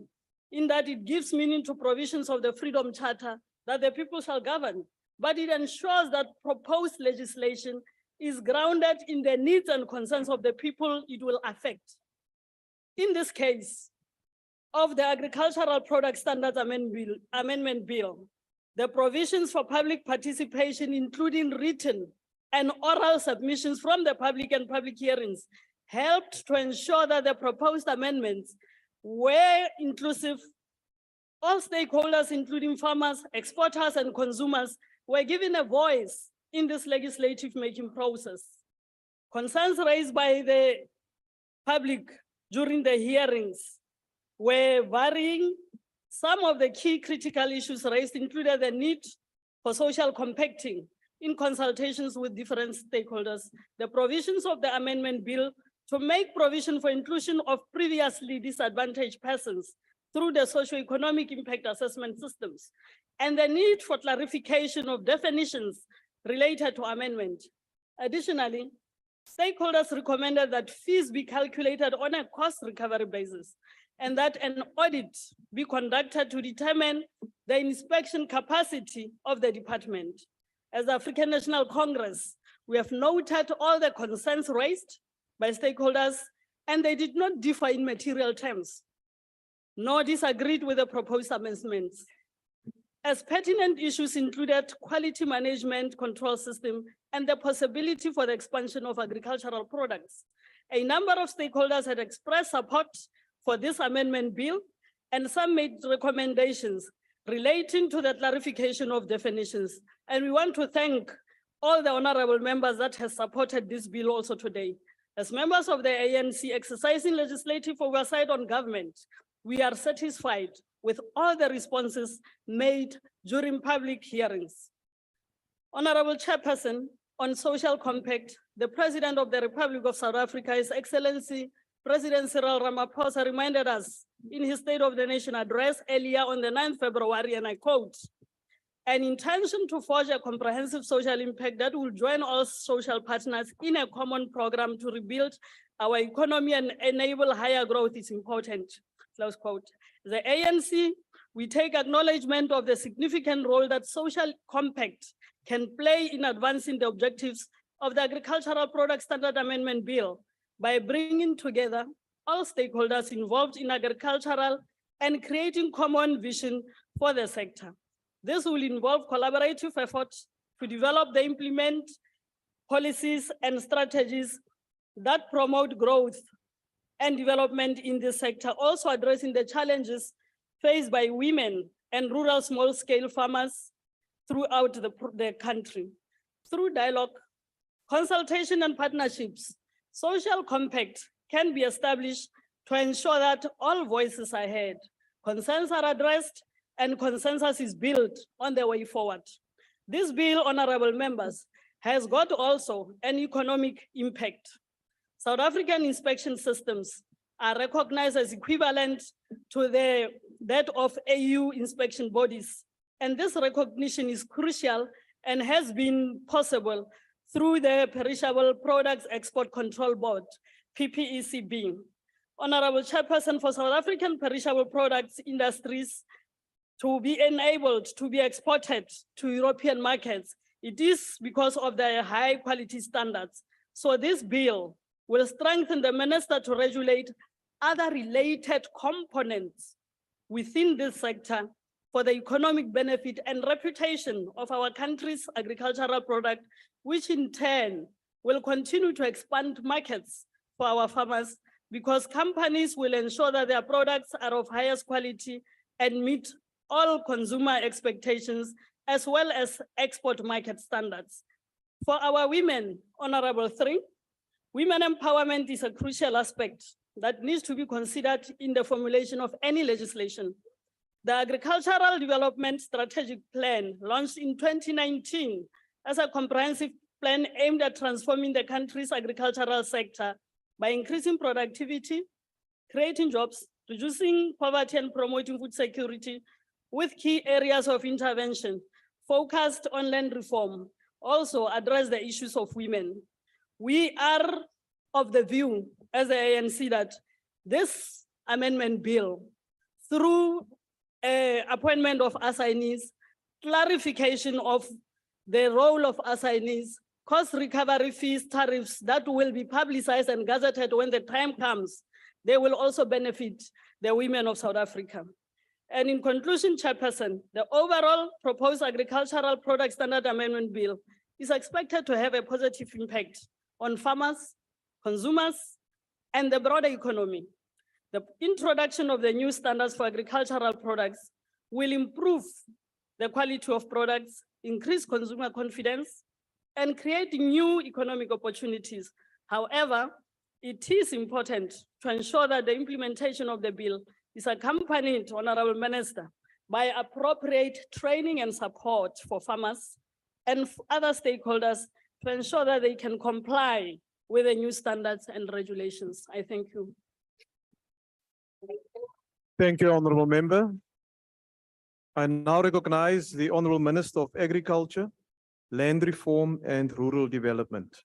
in that it gives meaning to provisions of the Freedom Charter that the people shall govern, but it ensures that proposed legislation is grounded in the needs and concerns of the people it will affect. In this case of the Agricultural Product Standards Amendment Bill, the provisions for public participation, including written and oral submissions from the public and public hearings, helped to ensure that the proposed amendments were inclusive. All stakeholders, including farmers, exporters, and consumers, were given a voice in this legislative making process. Concerns raised by the public during the hearings were varying. Some of the key critical issues raised included the need for social compacting in consultations with different stakeholders, the provisions of the amendment bill to make provision for inclusion of previously disadvantaged persons through the socioeconomic impact assessment systems, and the need for clarification of definitions related to amendment. Additionally, stakeholders recommended that fees be calculated on a cost recovery basis, and that an audit be conducted to determine the inspection capacity of the department. As the African National Congress, we have noted all the concerns raised by stakeholders, and they did not differ in material terms, nor disagreed with the proposed amendments. As pertinent issues included quality management control system and the possibility for the expansion of agricultural products. A number of stakeholders had expressed support for this amendment bill, and some made recommendations relating to the clarification of definitions. And we want to thank all the honorable members that have supported this bill also today. As members of the ANC exercising legislative oversight on government, we are satisfied with all the responses made during public hearings. Honorable Chairperson, on social compact, the President of the Republic of South Africa, His Excellency President Cyril Ramaphosa, reminded us in his State of the Nation address earlier on the 9th February, and I quote, "An intention to forge a comprehensive social impact that will join all social partners in a common program to rebuild our economy and enable higher growth is important." Close quote. The ANC, we take acknowledgement of the significant role that social compact can play in advancing the objectives of the Agricultural Product Standard Amendment Bill by bringing together all stakeholders involved in agricultural and creating common vision for the sector. This will involve collaborative efforts to develop the implement policies and strategies that promote growth and development in this sector, also addressing the challenges faced by women and rural small-scale farmers throughout the country. Through dialogue, consultation, and partnerships, social compact can be established to ensure that all voices are heard, concerns are addressed, and consensus is built on the way forward. This bill, honorable members, has got also an economic impact. South African inspection systems are recognized as equivalent to that of AU inspection bodies. And this recognition is crucial and has been possible through the Perishable Products Export Control Board, PPECB. Honorable Chairperson, for South African perishable products industries to be enabled to be exported to European markets, it is because of their high quality standards. So this bill will strengthen the minister to regulate other related components within this sector for the economic benefit and reputation of our country's agricultural product, which in turn will continue to expand markets for our farmers, because companies will ensure that their products are of highest quality and meet all consumer expectations, as well as export market standards. For our women, Honorable Three, women empowerment is a crucial aspect that needs to be considered in the formulation of any legislation. The Agricultural Development Strategic Plan, launched in 2019 as a comprehensive plan aimed at transforming the country's agricultural sector by increasing productivity, creating jobs, reducing poverty and promoting food security with key areas of intervention focused on land reform, also address the issues of women. We are of the view as the ANC that this amendment bill, through appointment of assignees, clarification of the role of assignees, cost recovery fees, tariffs that will be publicized and gazetted when the time comes, they will also benefit the women of South Africa. And in conclusion, Chairperson, the overall proposed agricultural product standard amendment bill is expected to have a positive impact on farmers, consumers, and the broader economy. The introduction of the new standards for agricultural products will improve the quality of products, increase consumer confidence, and create new economic opportunities. However, it is important to ensure that the implementation of the bill is accompanied, Honorable Minister, by appropriate training and support for farmers and other stakeholders to ensure that they can comply with the new standards and regulations. I thank you. Thank you, Honorable Member. I now recognize the Honorable Minister of Agriculture, Land Reform and Rural Development.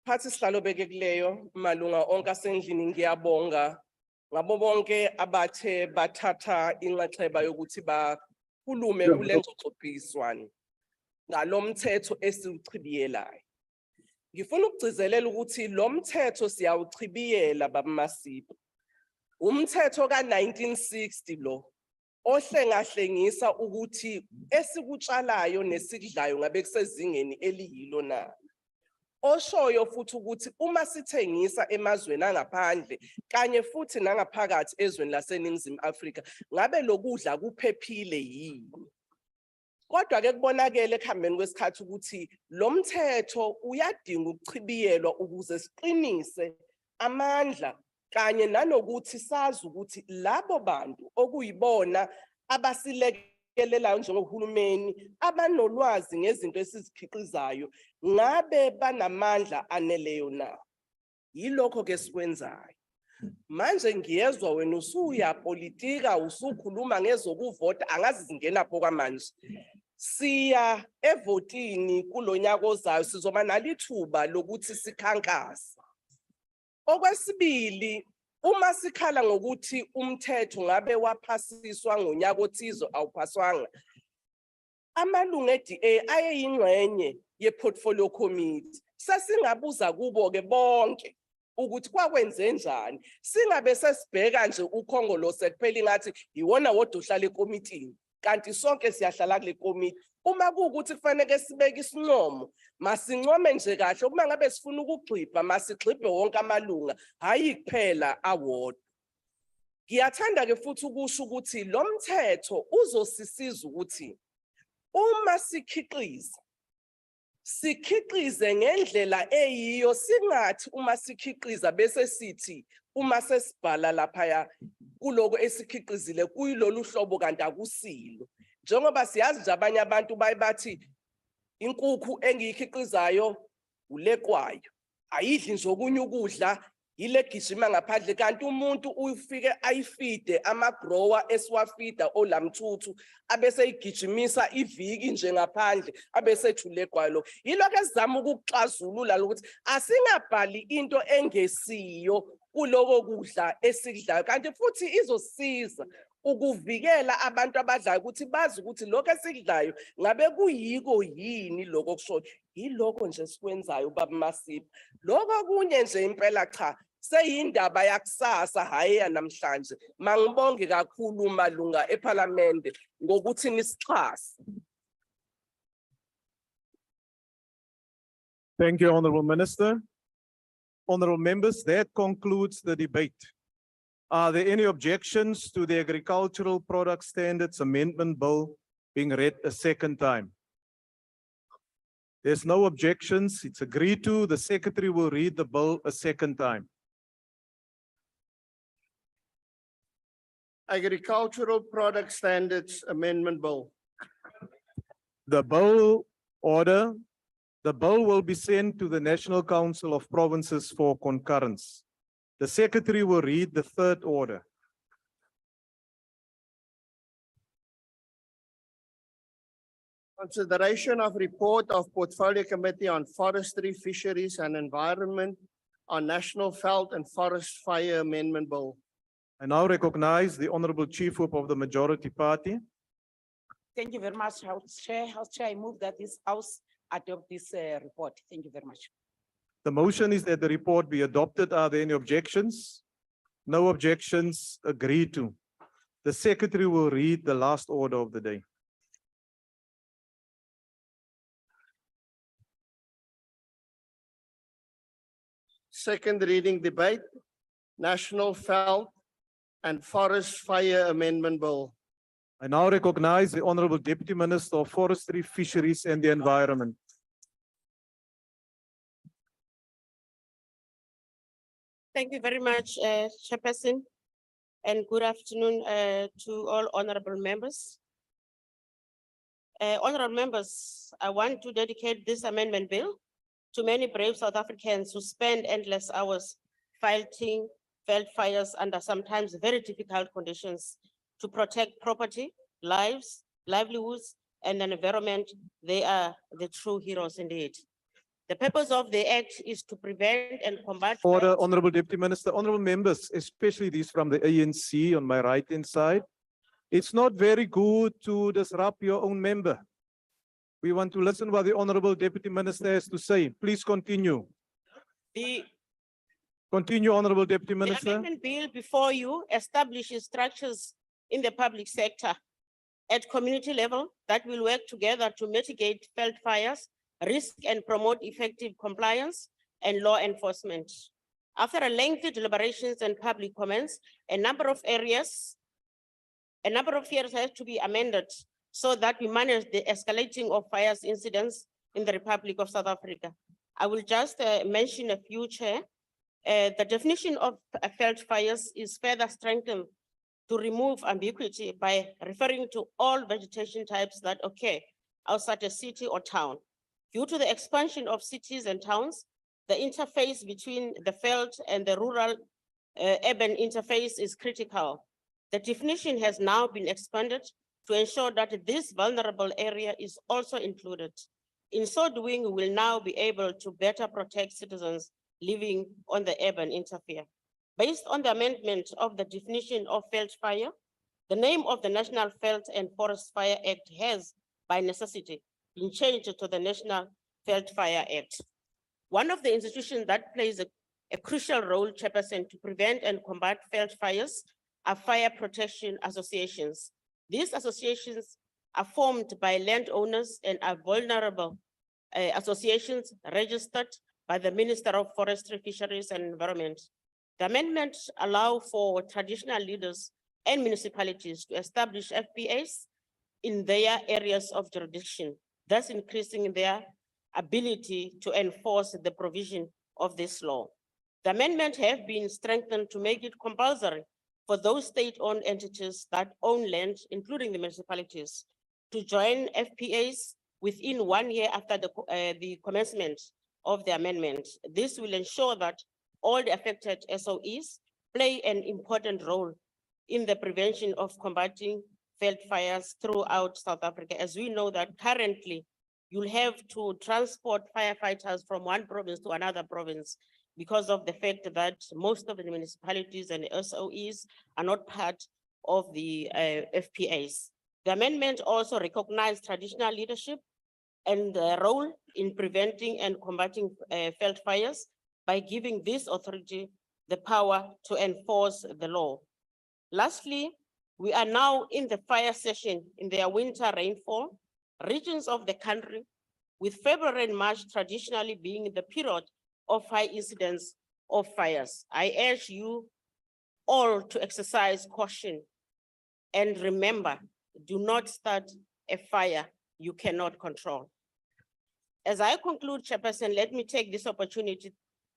Phathi sihlalo beke kuleyo malunga onke asendlini ngiyabonga ngabo bonke abathe bathatha inxaxheba yokuthi bakhulume kule ngxoxompikiswano ngalomthetho esiwuchibiyelayo. Ngifuna ukugcizelela ukuthi lo mthetho siyawuchibiyela babaMasipa. Umthetho ka-1960 lo ohlengahlengisa ukuthi esikutshalayo nesikudlayo ngabe kusezingeni eliyilo na. Oshoyo futhi ukuthi uma sithengisa emazweni angaphandle kanye futhi nangaphakathi ezweni laseNingizimu Afrika ngabe lokudla kuphephile yini. Kodwa ke kubonakele ekuhambeni kwesikhathi ukuthi lo mthetho uyadinga ukuchibiyelwa ukuze siqinise amandla kanye nanokuthi sazi ukuthi labo bantu okuyibona abasilekelelayo njengohulumeni abanolwazi ngezinto esizikhiqizayo ngabe banamandla aneleyo na. Yilokho ke sikwenzayo. Manje ngiyezwa wena usuyapolitika usukhuluma ngezokuvota angazi zingena pho kwamanje. Siya evotini kulonyaka ozayo sizoba nalithuba lokuthi sikhankasa. Okwesibili, uma sikhala ngokuthi umthetho ngabe waphasiswa ngonyaka othizo awuphaswanga, amalungu e-DA ayeyingxenye ye-portfolio committee. Sesingabuza kubo ke bonke ukuthi kwakwenze njani. Singabe sesibheka nje ukhongolose kuphela ngathi iwona wodwa uhlala ekomitini. Kanti sonke siyahlala kule committee. Uma kuwukuthi kufanele sibeke isincomo, masincome nje kahle. Uma ngabe sifuna ukugxibha, masigxibhe wonke amalunga, hayi kuphela awodwa. Ngiyathanda ke futhi ukusho ukuthi lo mthetho uzosisiza ukuthi uma sikhiqize ngendlela eyiyo, singathi uma sikhiqiza bese sithi uma sesibhala lapha kuloko esikhiqizile kuyilolu hlobo kanti akusilo. Njengoba siyazi nje abanye abantu bathi inkukhu engiyikhiqizayo ulekwayo, ayidli nje okunye ukudla, yile gijima ngaphandle, kanti umuntu ufike ayifide amagrower esiwafida olamthuthu abese igijimisa iviki nje ngaphandle abese thulekwayo. Yilokho esizama ukuxazulula ukuthi asingabhali into engesiyo kuloko kudla esikudlayo, kanti futhi izosiza ukuvikela abantu abadlayo ukuthi bazi ukuthi lokho esikudlayo ngabe kuyiko yini lokho kusho. Yilokho nje sikwenzayo babaMasipa. Lokho kunye nje impela cha seyindaba yakusasa hayi yanamhlanje. Mangibonge kakhulu malunga eParliament ngokuthi nisixhase. Thank you, Honorable Minister. Honorable members, that concludes the debate. Are there any objections to the Agricultural Product Standards Amendment Bill being read a second time? There's no objections. It's agreed to. The Secretary will read the bill a second time. Agricultural Product Standards Amendment Bill. The bill will be sent to the National Council of Provinces for concurrence. The secretary will read the third order. Consideration of report of Portfolio Committee on Forestry, Fisheries and Environment on National Veld and Forest Fire Amendment Bill. I now recognize the Honorable Chief Whip of the Majority Party. Thank you very much, House Chair. House Chair, I move that this House adopt this report. Thank you very much. The motion is that the report be adopted. Are there any objections? No objections, agreed to. The secretary will read the last order of the day. Second reading debate, National Veld and Forest Fire Amendment Bill. I now recognize the Honorable Deputy Minister of Forestry, Fisheries and the Environment. Thank you very much, Chairperson, and good afternoon to all honorable members. Honorable members, I want to dedicate this amendment bill to many brave South Africans who spend endless hours fighting veld fires under sometimes very difficult conditions to protect property, lives, livelihoods, and an environment. They are the true heroes indeed. The purpose of the act is to prevent and combat. Order, Honorable Deputy Minister, honorable members, especially these from the ANC on my right-hand side. It's not very good to disrupt your own member. We want to listen what the Honorable Deputy Minister has to say. Please continue. Continue, Honorable Deputy The Minister. amendment bill before you establishes structures in the public sector at community level that will work together to mitigate veld fires, risk and promote effective compliance and law enforcement. After a lengthy deliberations and public comments, a number of areas have to be amended so that we manage the escalating of fires incidents in the Republic of South Africa. I will just mention a few, Chair. The definition of veld fires is further strengthened to remove ambiguity by referring to all vegetation types that occur outside a city or town. Due to the expansion of cities and towns, the interface between the veld and the rural urban interface is critical. The definition has now been expanded to ensure that this vulnerable area is also included. In so doing, we will now be able to better protect citizens living on the urban interface. Based on the amendment of the definition of veld fire, the name of the National Veld and Forest Fire Act has, by necessity, been changed to the National Veld Fire Act. One of the institutions that plays a crucial role, Chairperson, to prevent and combat veld fires are fire protection associations. These associations are formed by landowners and are vulnerable associations registered by the Minister of Forestry, Fisheries and Environment. The amendments allow for traditional leaders and municipalities to establish FPAs in their areas of jurisdiction, thus increasing their ability to enforce the provision of this law. The amendments have been strengthened to make it compulsory for those state-owned entities that own land, including the municipalities, to join FPAs within 1 year after the commencement of the amendment. This will ensure that all the affected SOEs play an important role in the prevention of combating veld fires throughout South Africa. As we know that currently, you'll have to transport firefighters from one province to another province because of the fact that most of the municipalities and SOEs are not part of the FPAs. The amendment also recognized traditional leadership and their role in preventing and combating veld fires by giving this authority the power to enforce the law. Lastly, we are now in the fire session in their winter rainfall regions of the country, with February and March traditionally being the period of high incidence of fires. I urge you all to exercise caution and remember, do not start a fire you cannot control. As I conclude, Chairperson, let me take this opportunity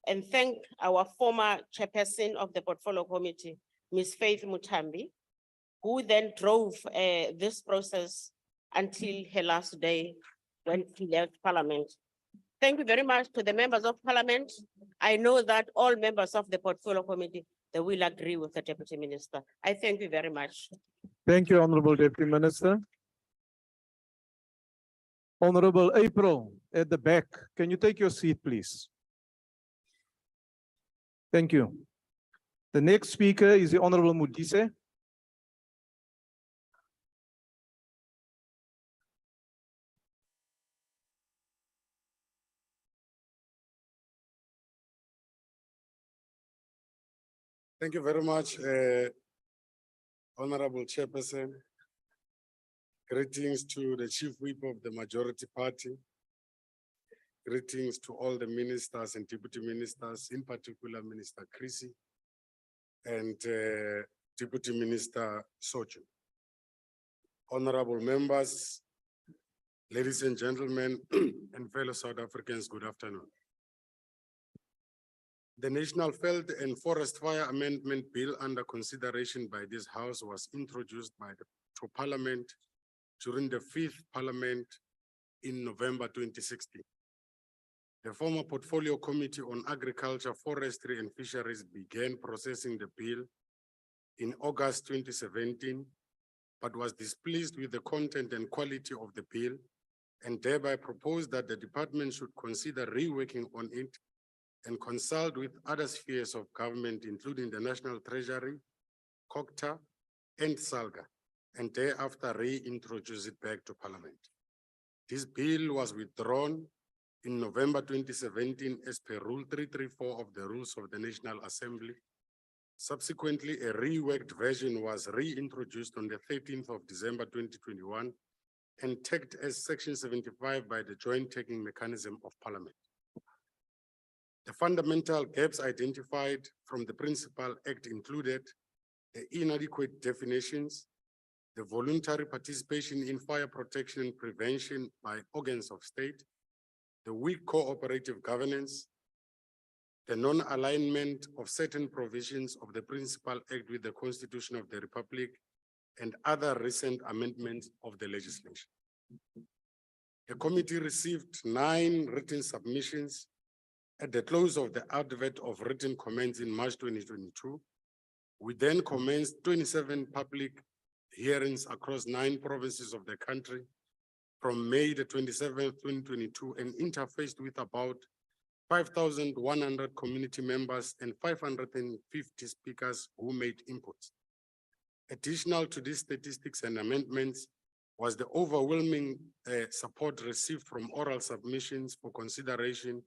and thank our former Chairperson of the Portfolio Committee, Ms. Faith Mutambi, who then drove this process until her last day when she left Parliament. Thank you very much to the members of Parliament. I know that all members of the Portfolio Committee, they will agree with the Deputy Minister. I thank you very much. Thank you, Honorable Deputy Minister. Honorable April at the back, can you take your seat, please? Thank you. The next speaker is the Honorable Modise. Thank you very much, Honorable Chairperson. Greetings to the Chief Whip of the Majority Party. Greetings to all the ministers and deputy ministers, in particular Minister Chrissy and Deputy Minister Sochu. Honorable members, ladies and gentlemen, and fellow South Africans, good afternoon. The National Veld and Forest Fire Amendment Bill under consideration by this House was introduced to Parliament during the 5th Parliament in November 2016. The former Portfolio Committee on Agriculture, Forestry and Fisheries began processing the bill in August 2017, but was displeased with the content and quality of the bill and thereby proposed that the department should consider reworking on it and consult with other spheres of government, including the National Treasury, COGTA, and SALGA, and thereafter reintroduce it back to Parliament. This bill was withdrawn in November 2017 as per Rule 334 of the Rules of the National Assembly. Subsequently, a reworked version was reintroduced on the 13th of December 2021 and tagged as Section 75 by the Joint Tagging Mechanism of Parliament. The fundamental gaps identified from the Principal Act included the inadequate definitions, the voluntary participation in fire protection and prevention by organs of state, the weak cooperative governance, the non-alignment of certain provisions of the Principal Act with the Constitution of the Republic, and other recent amendments of the legislation. The committee received 9 written submissions at the close of the advert of written comments in March 2022. We then commenced 27 public hearings across 9 provinces of the country from May the 27th, 2022, and interfaced with about 5,100 community members and 550 speakers who made inputs. Additional to these statistics and amendments was the overwhelming support received from oral submissions for consideration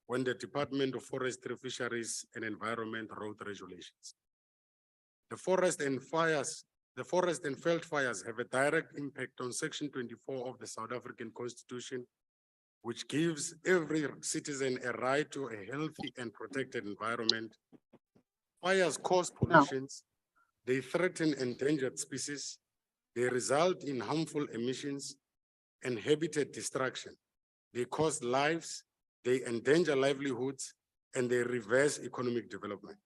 when the Department of Forestry, Fisheries and Environment wrote regulations. The forest and veld fires have a direct impact on Section 24 of the South African Constitution, which gives every citizen a right to a healthy and protected environment. Fires cause pollutions, they threaten endangered species, they result in harmful emissions and habitat destruction. They cost lives, they endanger livelihoods, and they reverse economic development.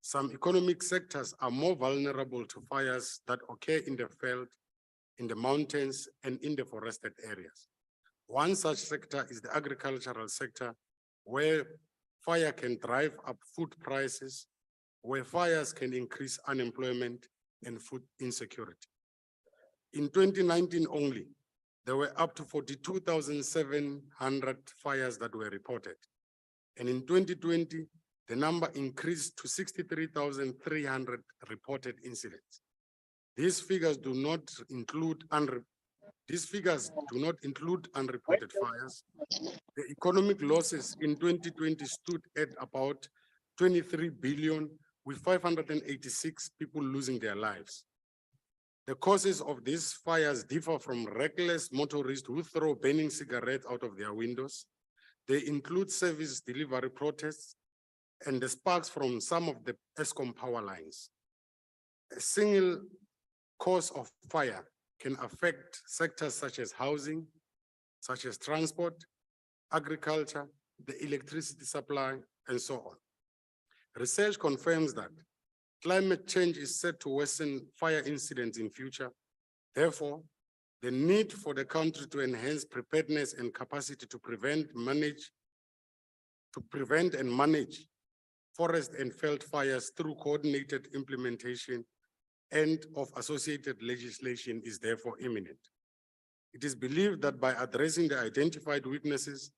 Some economic sectors are more vulnerable to fires that occur in the veld, in the mountains, and in the forested areas. One such sector is the agricultural sector, where fire can drive up food prices, where fires can increase unemployment and food insecurity. In 2019 only, there were up to 42,700 fires that were reported. And in 2020, the number increased to 63,300 reported incidents. These figures do not include unreported fires. The economic losses in 2020 stood at about 23 billion, with 586 people losing their lives. The causes of these fires differ from reckless motorists who throw burning cigarettes out of their windows. They include service delivery protests and the sparks from some of the ESCOM power lines. A single cause of fire can affect sectors such as housing, such as transport, agriculture, the electricity supply, and so on. Research confirms that Climate change is set to worsen fire incidents in future. Therefore, the need for the country to enhance preparedness and capacity to prevent and manage forest and veld fires through coordinated implementation and of associated legislation is therefore imminent. It is believed that by addressing the identified weaknesses,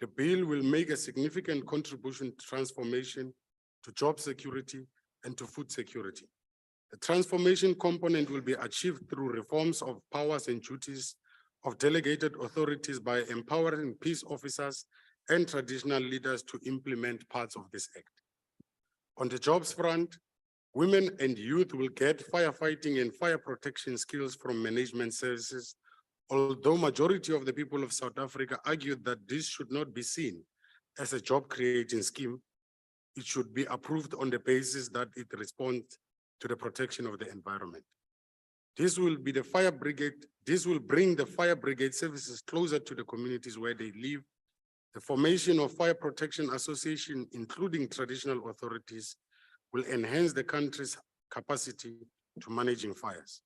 the bill will make a significant contribution to transformation, to job security, and to food security. The transformation component will be achieved through reforms of powers and duties of delegated authorities by empowering peace officers and traditional leaders to implement parts of this act. On the jobs front, women and youth will get firefighting and fire protection skills from management services, although majority of the people of South Africa argued that this should not be seen as a job creating scheme. It should be approved on the basis that it responds to the protection of the environment. This will be the fire brigade. This will bring the fire brigade services closer to the communities where they live. The formation of fire protection association, including traditional authorities, will enhance the country's capacity to managing fires.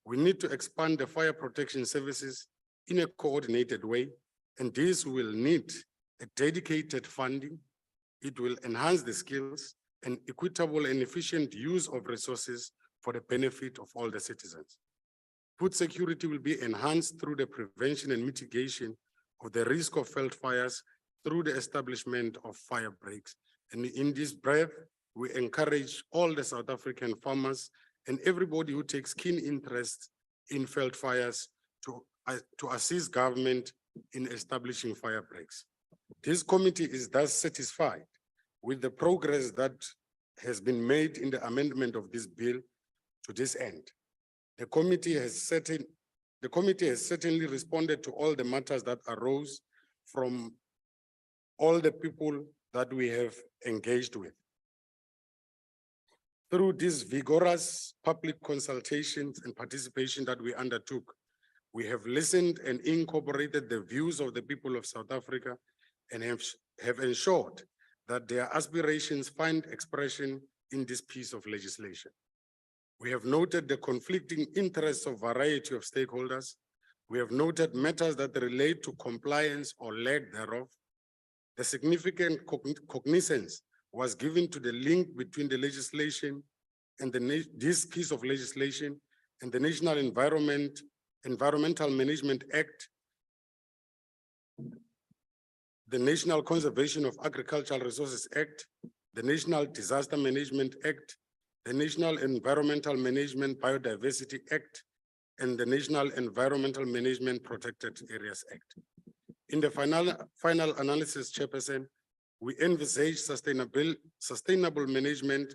We need to expand the fire protection services in a coordinated way, and this will need a dedicated funding. It will enhance the skills and equitable and efficient use of resources for the benefit of all the citizens. Food security will be enhanced through the prevention and mitigation of the risk of veld fires through the establishment of fire breaks. And in this breath, we encourage all the South African farmers and everybody who takes keen interest in veld fires to assist government in establishing fire breaks. This committee is thus satisfied with the progress that has been made in the amendment of this bill to this end. The committee has certainly responded to all the matters that arose from all the people that we have engaged with. Through these vigorous public consultations and participation that we undertook, we have listened and incorporated the views of the people of South Africa and have ensured that their aspirations find expression in this piece of legislation. We have noted the conflicting interests of a variety of stakeholders. We have noted matters that relate to compliance or lack thereof. The significant cognizance was given to the link between the legislation and this piece of legislation and the National Environmental Management Act, the National Conservation of Agricultural Resources Act, the National Disaster Management Act, the National Environmental Management Biodiversity Act, and the National Environmental Management Protected Areas Act. In the final analysis, Chairperson, we envisage sustainable management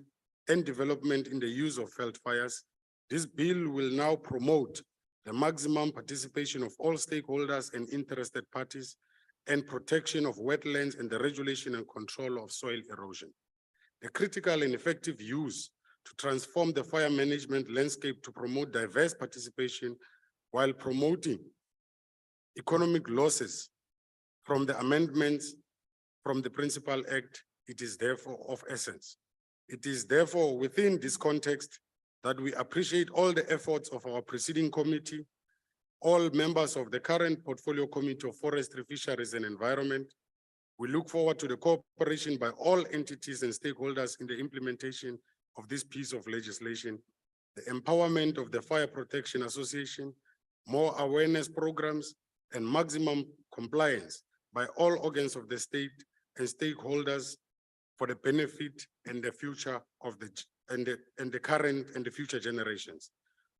and development in the use of veld fires. This bill will now promote the maximum participation of all stakeholders and interested parties and protection of wetlands and the regulation and control of soil erosion. The critical and effective use to transform the fire management landscape to promote diverse participation while promoting economic losses from the amendments from the Principal Act, it is therefore of essence. It is therefore within this context that we appreciate all the efforts of our preceding committee, all members of the current Portfolio Committee of Forestry, Fisheries and Environment. We look forward to the cooperation by all entities and stakeholders in the implementation of this piece of legislation, the empowerment of the Fire Protection Association, more awareness programs, and maximum compliance by all organs of the state and stakeholders for the benefit and the future of the current and the future generations.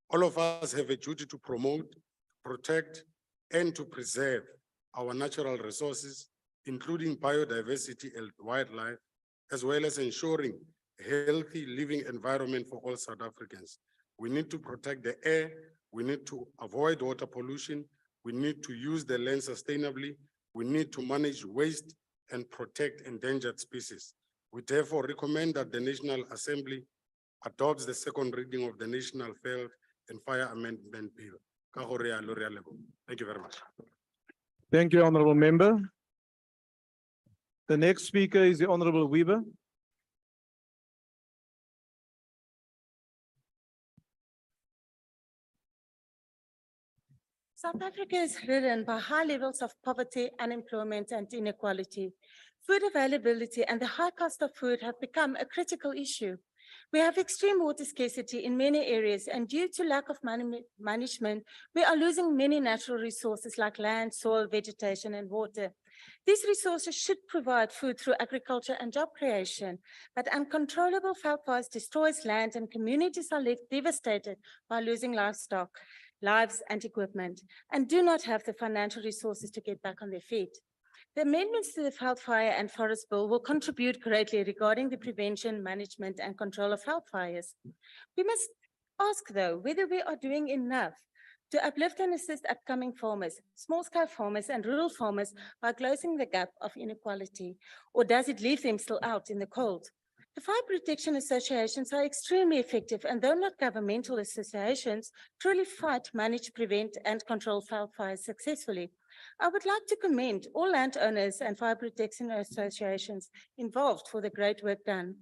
All of us have a duty to promote, protect, and to preserve our natural resources, including biodiversity and wildlife, as well as ensuring a healthy living environment for all South Africans. We need to protect the air, we need to avoid water pollution, we need to use the land sustainably, we need to manage waste and protect endangered species. We therefore recommend that the National Assembly adopts the second reading of the National Veld and Fire Amendment Bill. Thank you very much. Thank you, Honorable Member. The next speaker is the Honorable Weber. South Africa is ridden by high levels of poverty, unemployment, and inequality. Food availability and the high cost of food have become a critical issue. We have extreme water scarcity in many areas, and due to lack of management, we are losing many natural resources like land, soil, vegetation, and water. These resources should provide food through agriculture and job creation, but uncontrollable veld fires destroys land and communities are left devastated by losing livestock, lives, and equipment, and do not have the financial resources to get back on their feet. The amendments to the Veld Fire and Forest Bill will contribute greatly regarding the prevention, management, and control of veld fires. We must ask, though, whether we are doing enough to uplift and assist upcoming farmers, small-scale farmers, and rural farmers by closing the gap of inequality, or does it leave them still out in the cold? The fire protection associations are extremely effective, and though not governmental associations, truly fight, manage, prevent, and control veld fires successfully. I would like to commend all landowners and fire protection associations involved for the great work done.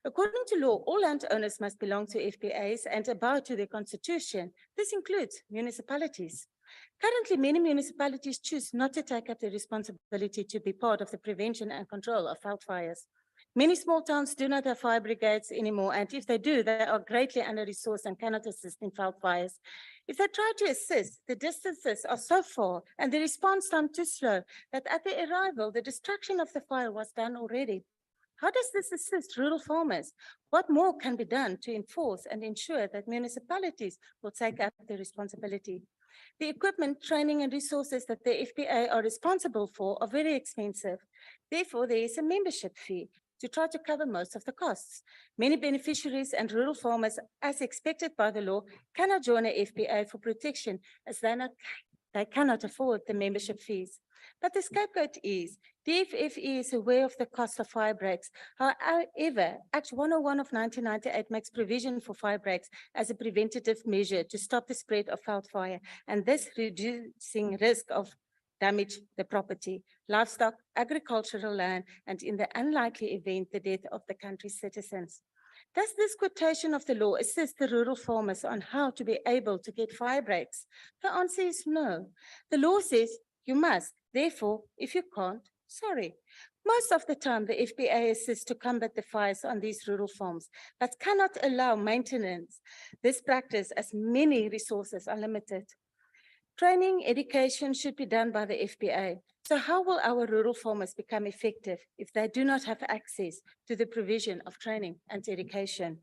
According to law, all landowners must belong to FPAs and abide to their constitution. This includes municipalities. Currently, many municipalities choose not to take up the responsibility to be part of the prevention and control of veld fires. Many small towns do not have fire brigades anymore, and if they do, they are greatly under-resourced and cannot assist in veld fires. If they try to assist, the distances are so far and the response time too slow that at the arrival, the destruction of the fire was done already. How does this assist rural farmers? What more can be done to enforce and ensure that municipalities will take up the responsibility? The equipment, training, and resources that the FPA are responsible for are very expensive. Therefore, there is a membership fee to try to cover most of the costs. Many beneficiaries and rural farmers, as expected by the law, cannot join a FPA for protection as they cannot afford the membership fees. But the scapegoat is, the FFE is aware of the cost of fire breaks. However, Act 101 of 1998 makes provision for fire breaks as a preventative measure to stop the spread of veld fire, and this reducing risk of damage the property, livestock, agricultural land, and in the unlikely event, the death of the country's citizens. Does this quotation of the law assist the rural farmers on how to be able to get fire breaks? The answer is no. The law says you must. Therefore, if you can't, sorry. Most of the time, the FPA assists to combat the fires on these rural farms, but cannot allow maintenance. This practice, as many resources are limited. Training, education should be done by the FPA. So how will our rural farmers become effective if they do not have access to the provision of training and education?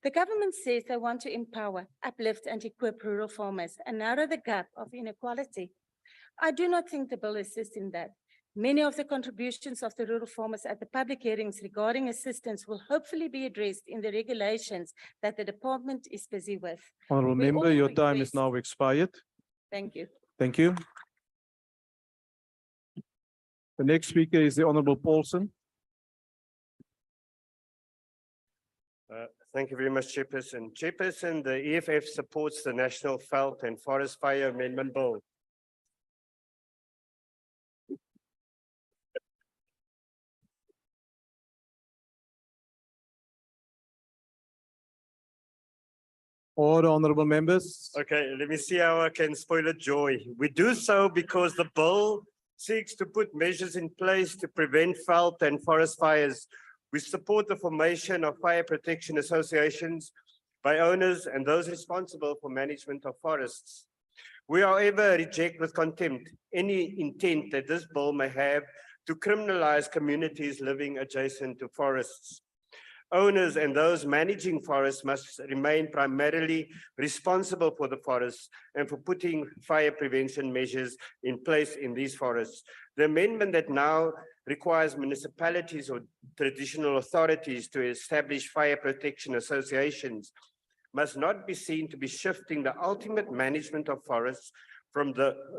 The government says they want to empower, uplift, and equip rural farmers and narrow the gap of inequality. I do not think the bill assists in that. Many of the contributions of the rural farmers at the public hearings regarding assistance will hopefully be addressed in the regulations that the department is busy with. Honourable We member, all your time is request- now expired. Thank you. Thank you. The next speaker is the Honourable Paulson. Thank you very much, Chairperson. Chairperson, the EFF supports the National Veld and Forest Fire Amendment Bill. Order, honourable members. Okay, let me see how I can spoil a joy. We do so because the bill seeks to put measures in place to prevent veld and forest fires. We support the formation of fire protection associations by owners and those responsible for management of forests. We, however, reject with contempt any intent that this bill may have to criminalize communities living adjacent to forests. Owners and those managing forests must remain primarily responsible for the forests and for putting fire prevention measures in place in these forests. The amendment that now requires municipalities or traditional authorities to establish fire protection associations must not be seen to be shifting the ultimate management of forests from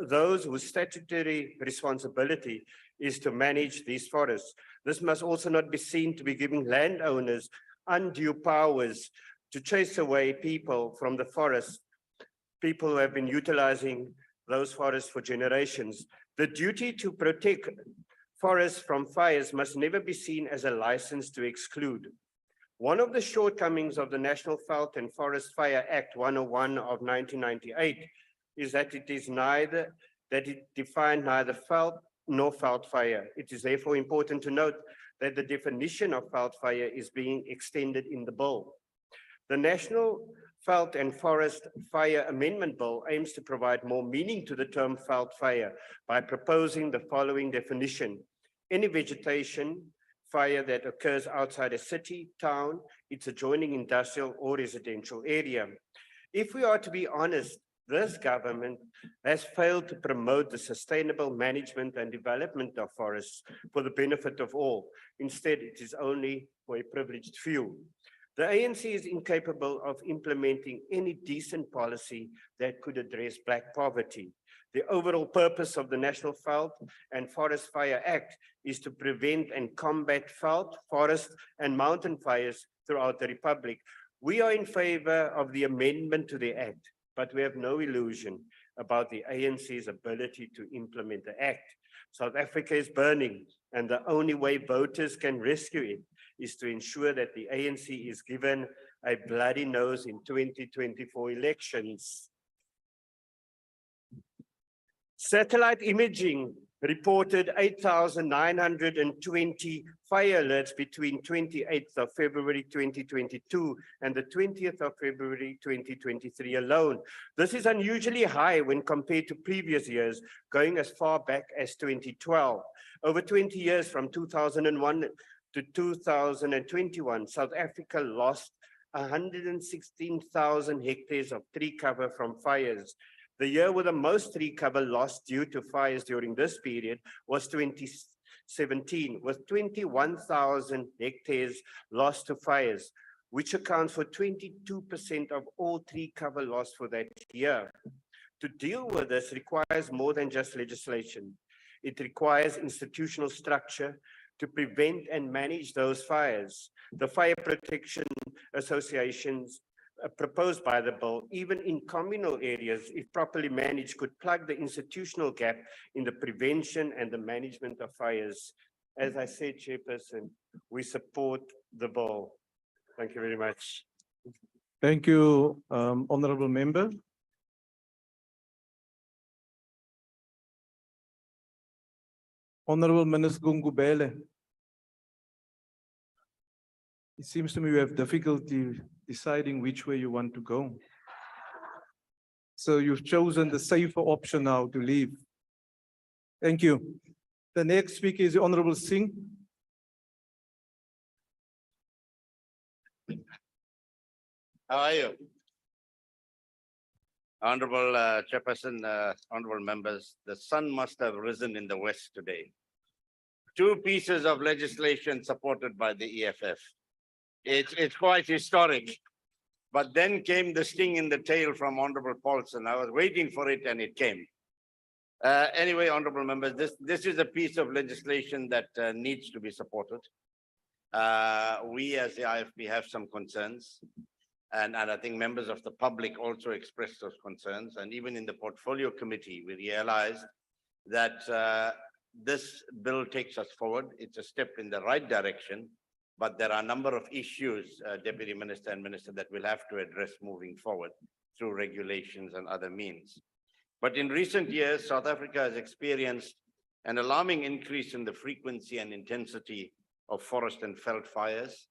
those whose statutory responsibility is to manage these forests. This must also not be seen to be giving landowners undue powers to chase away people from the forest, people who have been utilizing those forests for generations. The duty to protect forests from fires must never be seen as a license to exclude. One of the shortcomings of the National Veld and Forest Fire Act 101 of 1998 is that it defined neither veld nor veld fire. It is therefore important to note that the definition of veld fire is being extended in the bill. The National Veld and Forest Fire Amendment Bill aims to provide more meaning to the term veld fire by proposing the following definition: any vegetation fire that occurs outside a city, town, its adjoining industrial or residential area. If we are to be honest, this government has failed to promote the sustainable management and development of forests for the benefit of all. Instead, it is only for a privileged few. The ANC is incapable of implementing any decent policy that could address Black poverty. The overall purpose of the National Veld and Forest Fire Act is to prevent and combat veld, forest, and mountain fires throughout the Republic. We are in favor of the amendment to the Act, but we have no illusion about the ANC's ability to implement the Act. South Africa is burning, and the only way voters can rescue it is to ensure that the ANC is given a bloody nose in 2024 elections. Satellite imaging reported 8,920 fire alerts between 28th of February 2022 and the 20th of February 2023 alone. This is unusually high when compared to previous years, going as far back as 2012. Over 20 years from 2001 to 2021, South Africa lost 116,000 hectares of tree cover from fires. The year with the most tree cover lost due to fires during this period was 2017, with 21,000 hectares lost to fires, which accounts for 22% of all tree cover lost for that year. To deal with this requires more than just legislation. It requires institutional structure to prevent and manage those fires. The fire protection associations proposed by the bill, even in communal areas, if properly managed, could plug the institutional gap in the prevention and the management of fires. As I said, Chairperson, we support the bill. Thank you very much. Thank you, Honorable Member. Honorable Minister Gungubele. It seems to me you have difficulty deciding which way you want to go. So you've chosen the safer option now to leave. Thank you. The next speaker is the Honorable Singh. How are you? Honorable Chairperson, honorable members, the sun must have risen in the west today. 2 pieces of legislation supported by the EFF. It's quite historic. But then came the sting in the tail from Honorable Paulson. I was waiting for it and it came. Anyway, honorable members, this is a piece of legislation that needs to be supported. We as the IFP have some concerns. And I think members of the public also expressed those concerns. And even in the portfolio committee, we realized that this bill takes us forward. It's a step in the right direction. But there are a number of issues, Deputy Minister and Minister, that we'll have to address moving forward through regulations and other means. But in recent years, South Africa has experienced an alarming increase in the frequency and intensity of forest and veld fires,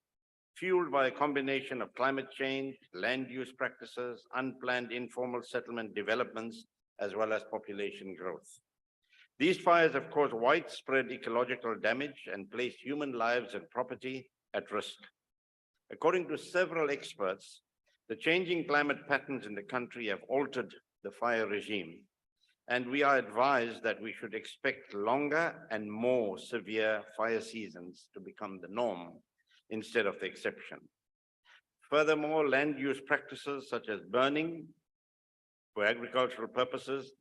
fueled by a combination of climate change, land use practices, unplanned informal settlement developments, as well as population growth. These fires have caused widespread ecological damage and placed human lives and property at risk. According to several experts, the changing climate patterns in the country have altered the fire regime, and we are advised that we should expect longer and more severe fire seasons to become the norm instead of the exception. Furthermore, land use practices such as burning for agricultural purposes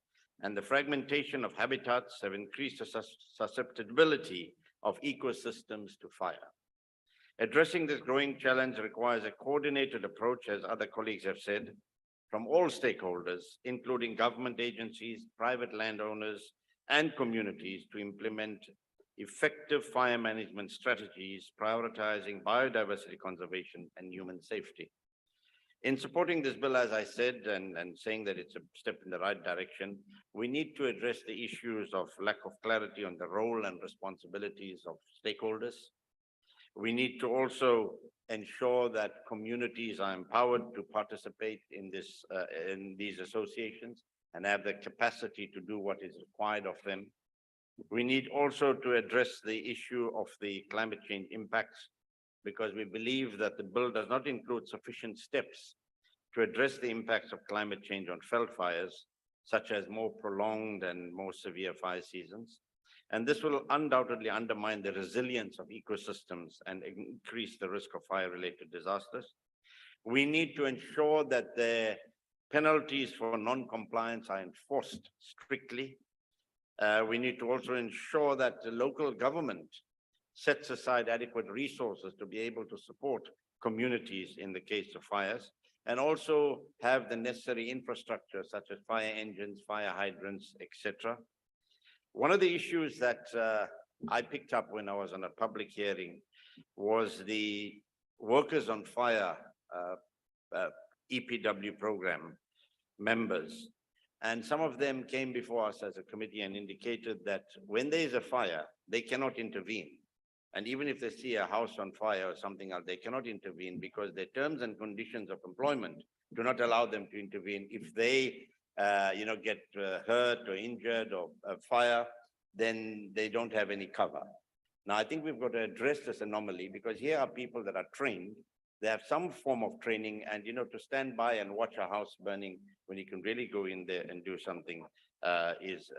and the fragmentation of habitats have increased the susceptibility of ecosystems to fire. Addressing this growing challenge requires a coordinated approach, as other colleagues have said, from all stakeholders, including government agencies, private landowners, and communities to implement effective fire management strategies, prioritizing biodiversity conservation and human safety. In supporting this bill, as I said, and saying that it's a step in the right direction, we need to address the issues of lack of clarity on the role and responsibilities of stakeholders. We need to also ensure that communities are empowered to participate in these associations and have the capacity to do what is required of them. We need also to address the issue of the climate change impacts, because we believe that the bill does not include sufficient steps to address the impacts of climate change on veld fires, such as more prolonged and more severe fire seasons. And this will undoubtedly undermine the resilience of ecosystems and increase the risk of fire-related disasters. We need to ensure that the penalties for non-compliance are enforced strictly. We need to also ensure that the local government sets aside adequate resources to be able to support communities in the case of fires, and also have the necessary infrastructure such as fire engines, fire hydrants, etc. One of the issues that I picked up when I was on a public hearing was the workers on fire EPW program members. And some of them came before us as a committee and indicated that when there is a fire, they cannot intervene. And even if they see a house on fire or something else, they cannot intervene because their terms and conditions of employment do not allow them to intervene. If they get hurt or injured or a fire, then they don't have any cover. Now, I think we've got to address this anomaly, because here are people that are trained. They have some form of training, and to stand by and watch a house burning when you can really go in there and do something is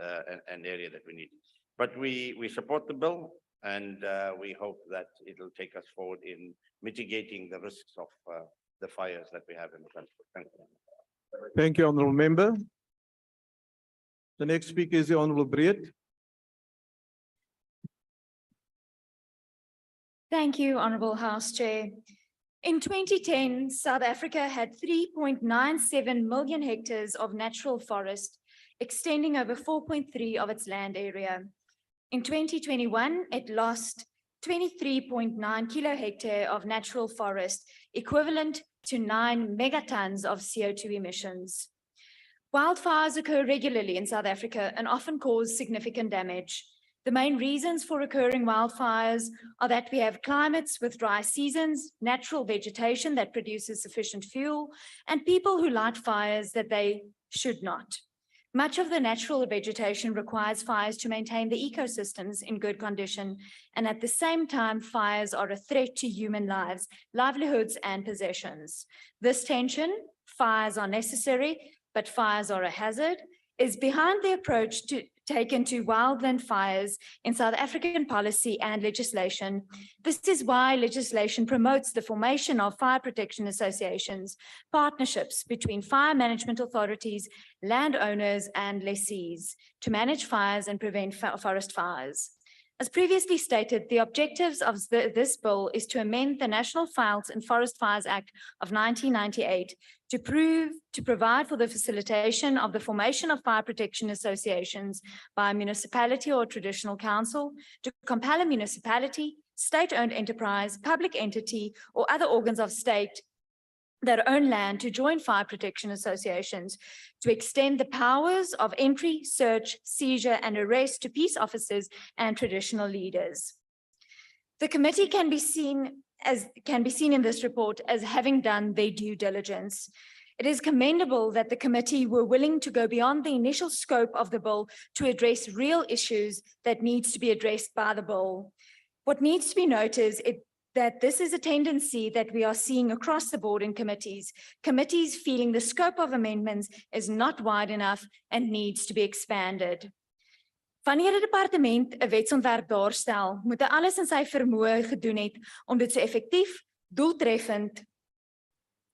an area that we need. But we support the bill, and we hope that it'll take us forward in mitigating the risks of the fires that we have in the country. Thank you. Thank you, Honourable Member. The next speaker is the Honourable Breed. Thank you, Honourable House Chair. In 2010, South Africa had 3.97 million hectares of natural forest, extending over 4.3% of its land area. In 2021, it lost 23.9 kilohectare of natural forest, equivalent to 9 megatons of CO2 emissions. Wildfires occur regularly in South Africa and often cause significant damage. The main reasons for occurring wildfires are that we have climates with dry seasons, natural vegetation that produces sufficient fuel, and people who light fires that they should not. Much of the natural vegetation requires fires to maintain the ecosystems in good condition, and at the same time, fires are a threat to human lives, livelihoods, and possessions. This tension, fires are necessary, but fires are a hazard, is behind the approach taken to wildland fires in South African policy and legislation. This is why legislation promotes the formation of fire protection associations, partnerships between fire management authorities, landowners, and lessees to manage fires and prevent forest fires. As previously stated, the objectives of this bill is to amend the National Files and Forest Fires Act of 1998 to provide for the facilitation of the formation of fire protection associations by a municipality or traditional council, to compel a municipality, state-owned enterprise, public entity, or other organs of state that own land to join fire protection associations, to extend the powers of entry, search, seizure, and arrest to peace officers and traditional leaders. The committee can be seen in this report as having done their due diligence. It is commendable that the committee were willing to go beyond the initial scope of the bill to address real issues that needs to be addressed by the bill. What needs to be noted is that this is a tendency that we are seeing across the board in committees feeling the scope of amendments is not wide enough and needs to be expanded. Wanneer 'n departement 'n wetsontwerp daarstel, moet hy alles in sy vermoë gedoen het om dit so effektief, doeltreffend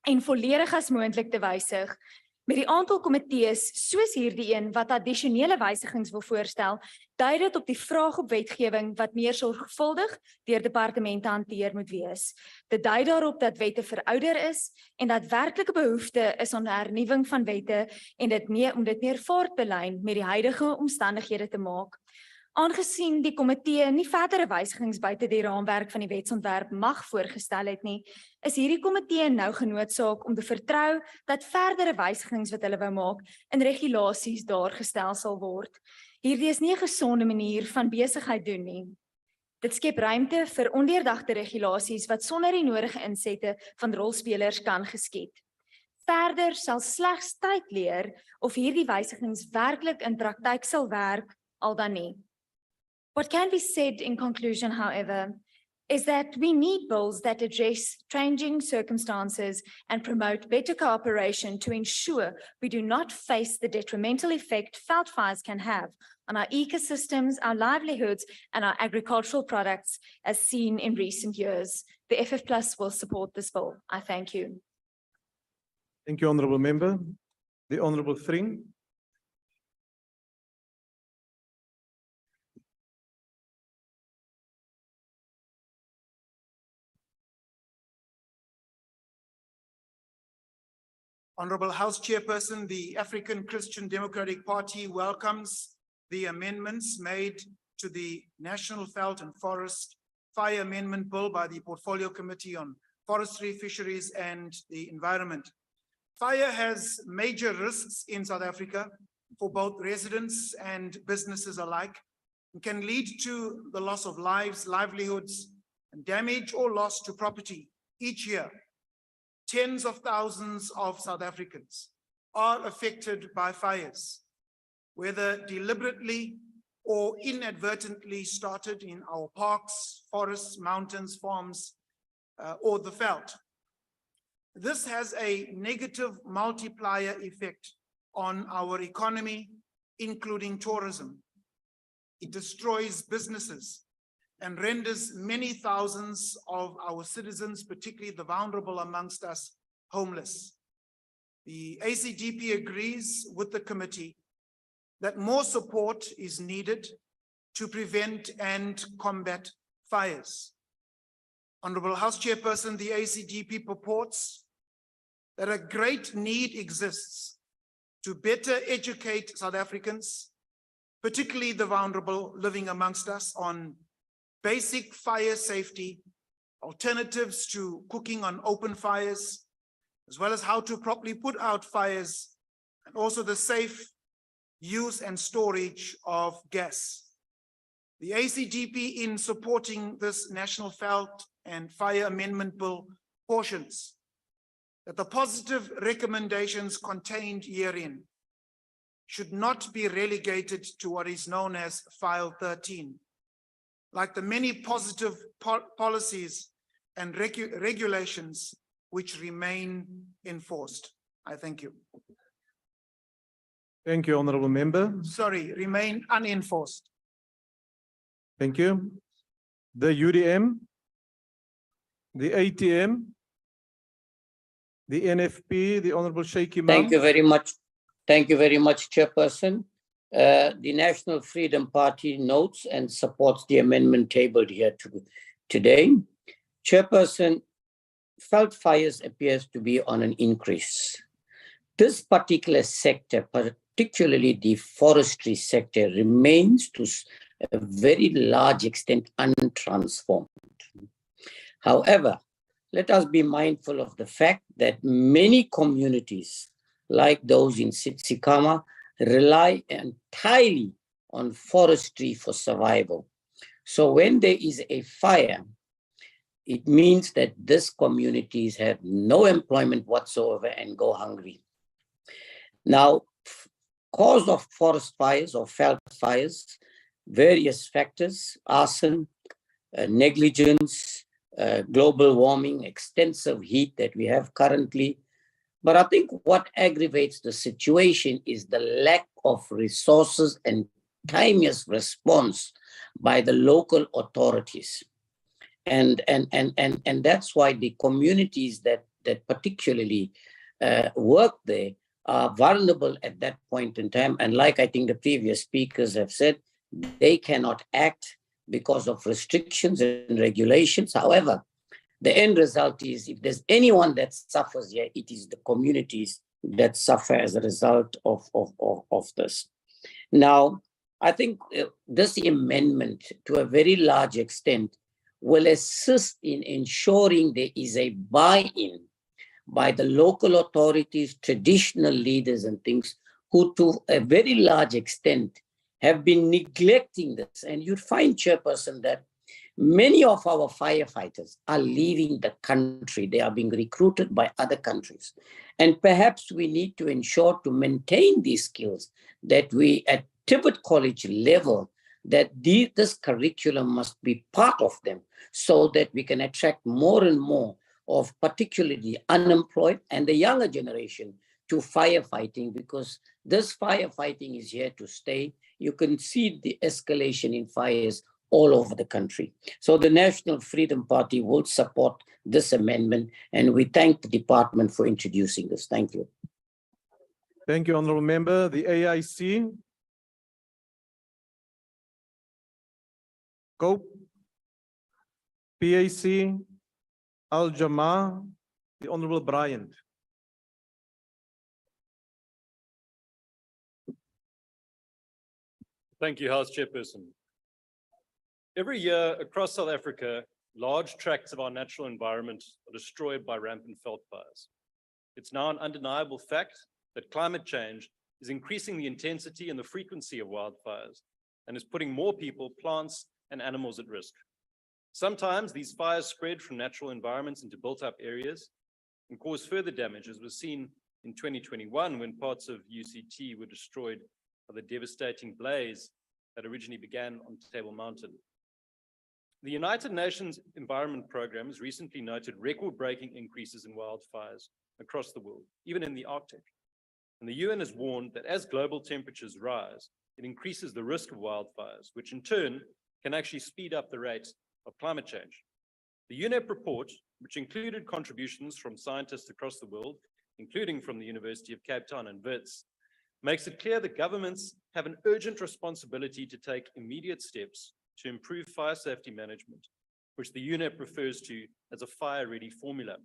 en volledig as moontlik te wysig. Met die aantal komitees soos hierdie een wat addisionele wysigings wil voorstel, dui dit op die vraag op wetgewing wat meer sorgvuldig deur departemente hanteer moet wees. Dit dui daarop dat wette verouder is en dat werklike behoefte is aan hernuwing van wette en om dit meer voortbelyn met die huidige omstandighede te maak. Aangesien die komitee nie verdere wysigings buite die raamwerk van die wetsontwerp mag voorgestel het nie, is hierdie komitee nou genoodsaak om te vertrou dat verdere wysigings wat hulle wou maak in regulasies daar gestel sal word. Hierdie is nie 'n gesonde manier van besigheid doen nie. Dit skep ruimte vir ondeurdagte regulasies wat sonder die nodige insette van rolspelers kan geskied. Verder sal slegs tyd leer of hierdie wysigings werklik in praktyk sal werk, al dan nie. What can be said in conclusion, however, is that we need bills that address changing circumstances and promote better cooperation to ensure we do not face the detrimental effect veld fires can have on our ecosystems, our livelihoods, and our agricultural products as seen in recent years. The FF Plus will support this bill. I thank you. Thank you, Honourable Member. The Honourable Thring. Honorable House Chairperson, the African Christian Democratic Party welcomes the amendments made to the National Veld and Forest Fire Amendment Bill by the Portfolio Committee on Forestry, Fisheries and the Environment. Fire has major risks in South Africa for both residents and businesses alike, and can lead to the loss of lives, livelihoods, and damage or loss to property each year. Tens of thousands of South Africans are affected by fires, whether deliberately or inadvertently started in our parks, forests, mountains, farms, or the veld. This has a negative multiplier effect on our economy, including tourism. It destroys businesses and renders many thousands of our citizens, particularly the vulnerable amongst us, homeless. The ACDP agrees with the committee that more support is needed to prevent and combat fires. Honorable House Chairperson, the ACDP purports that a great need exists to better educate South Africans, particularly the vulnerable living amongst us, on basic fire safety, alternatives to cooking on open fires, as well as how to properly put out fires, and also the safe use and storage of gas. The ACDP, in supporting this National Veld and Fire Amendment Bill, cautions that the positive recommendations contained herein should not be relegated to what is known as File 13. Like the many positive policies and regulations which remain enforced. I thank you. Thank you, Honourable Member. Sorry, remain unenforced. Thank you. The UDM, the ATM, the NFP, the Honourable Sheikh Imam. Thank you very much. Thank you very much, Chairperson. The National Freedom Party notes and supports the amendment tabled here today. Chairperson, veld fires appears to be on an increase. This particular sector, particularly the forestry sector, remains to a very large extent untransformed. However, let us be mindful of the fact that many communities, like those in Tsitsikamma, rely entirely on forestry for survival. So when there is a fire, it means that these communities have no employment whatsoever and go hungry. Now, cause of forest fires or veld fires, various factors: arson, negligence, global warming, extensive heat that we have currently. But I think what aggravates the situation is the lack of resources and timeous response by the local authorities. And that's why the communities that particularly work there are vulnerable at that point in time. And like I think the previous speakers have said, they cannot act because of restrictions and regulations. However, the end result is, if there's anyone that suffers here, it is the communities that suffer as a result of this. Now, I think this amendment, to a very large extent, will assist in ensuring there is a buy-in by the local authorities, traditional leaders and things who to a very large extent have been neglecting this. And you'd find, Chairperson, that many of our firefighters are leaving the country. They are being recruited by other countries. And perhaps we need to ensure to maintain these skills that we at Tibet College level, that this curriculum must be part of them so that we can attract more and more of particularly unemployed and the younger generation to firefighting, because this firefighting is here to stay. You can see the escalation in fires all over the country. So the National Freedom Party will support this amendment, and we thank the department for introducing this. Thank you. Thank you, Honorable Member. The AIC. Cope. PAC. Al-Jamaa. The Honorable Bryant. Thank you, House Chairperson. Every year across South Africa, large tracts of our natural environment are destroyed by rampant veld fires. It's now an undeniable fact that climate change is increasing the intensity and the frequency of wildfires and is putting more people, plants, and animals at risk. Sometimes these fires spread from natural environments into built-up areas and cause further damage, as was seen in 2021 when parts of UCT were destroyed by the devastating blaze that originally began on Table Mountain. The United Nations Environment Programme has recently noted record-breaking increases in wildfires across the world, even in the Arctic. And the UN has warned that as global temperatures rise, it increases the risk of wildfires, which in turn can actually speed up the rate of climate change. The UNEP report, which included contributions from scientists across the world, including from the University of Cape Town and Wits, makes it clear that governments have an urgent responsibility to take immediate steps to improve fire safety management, which the UNEP refers to as a fire-ready formula.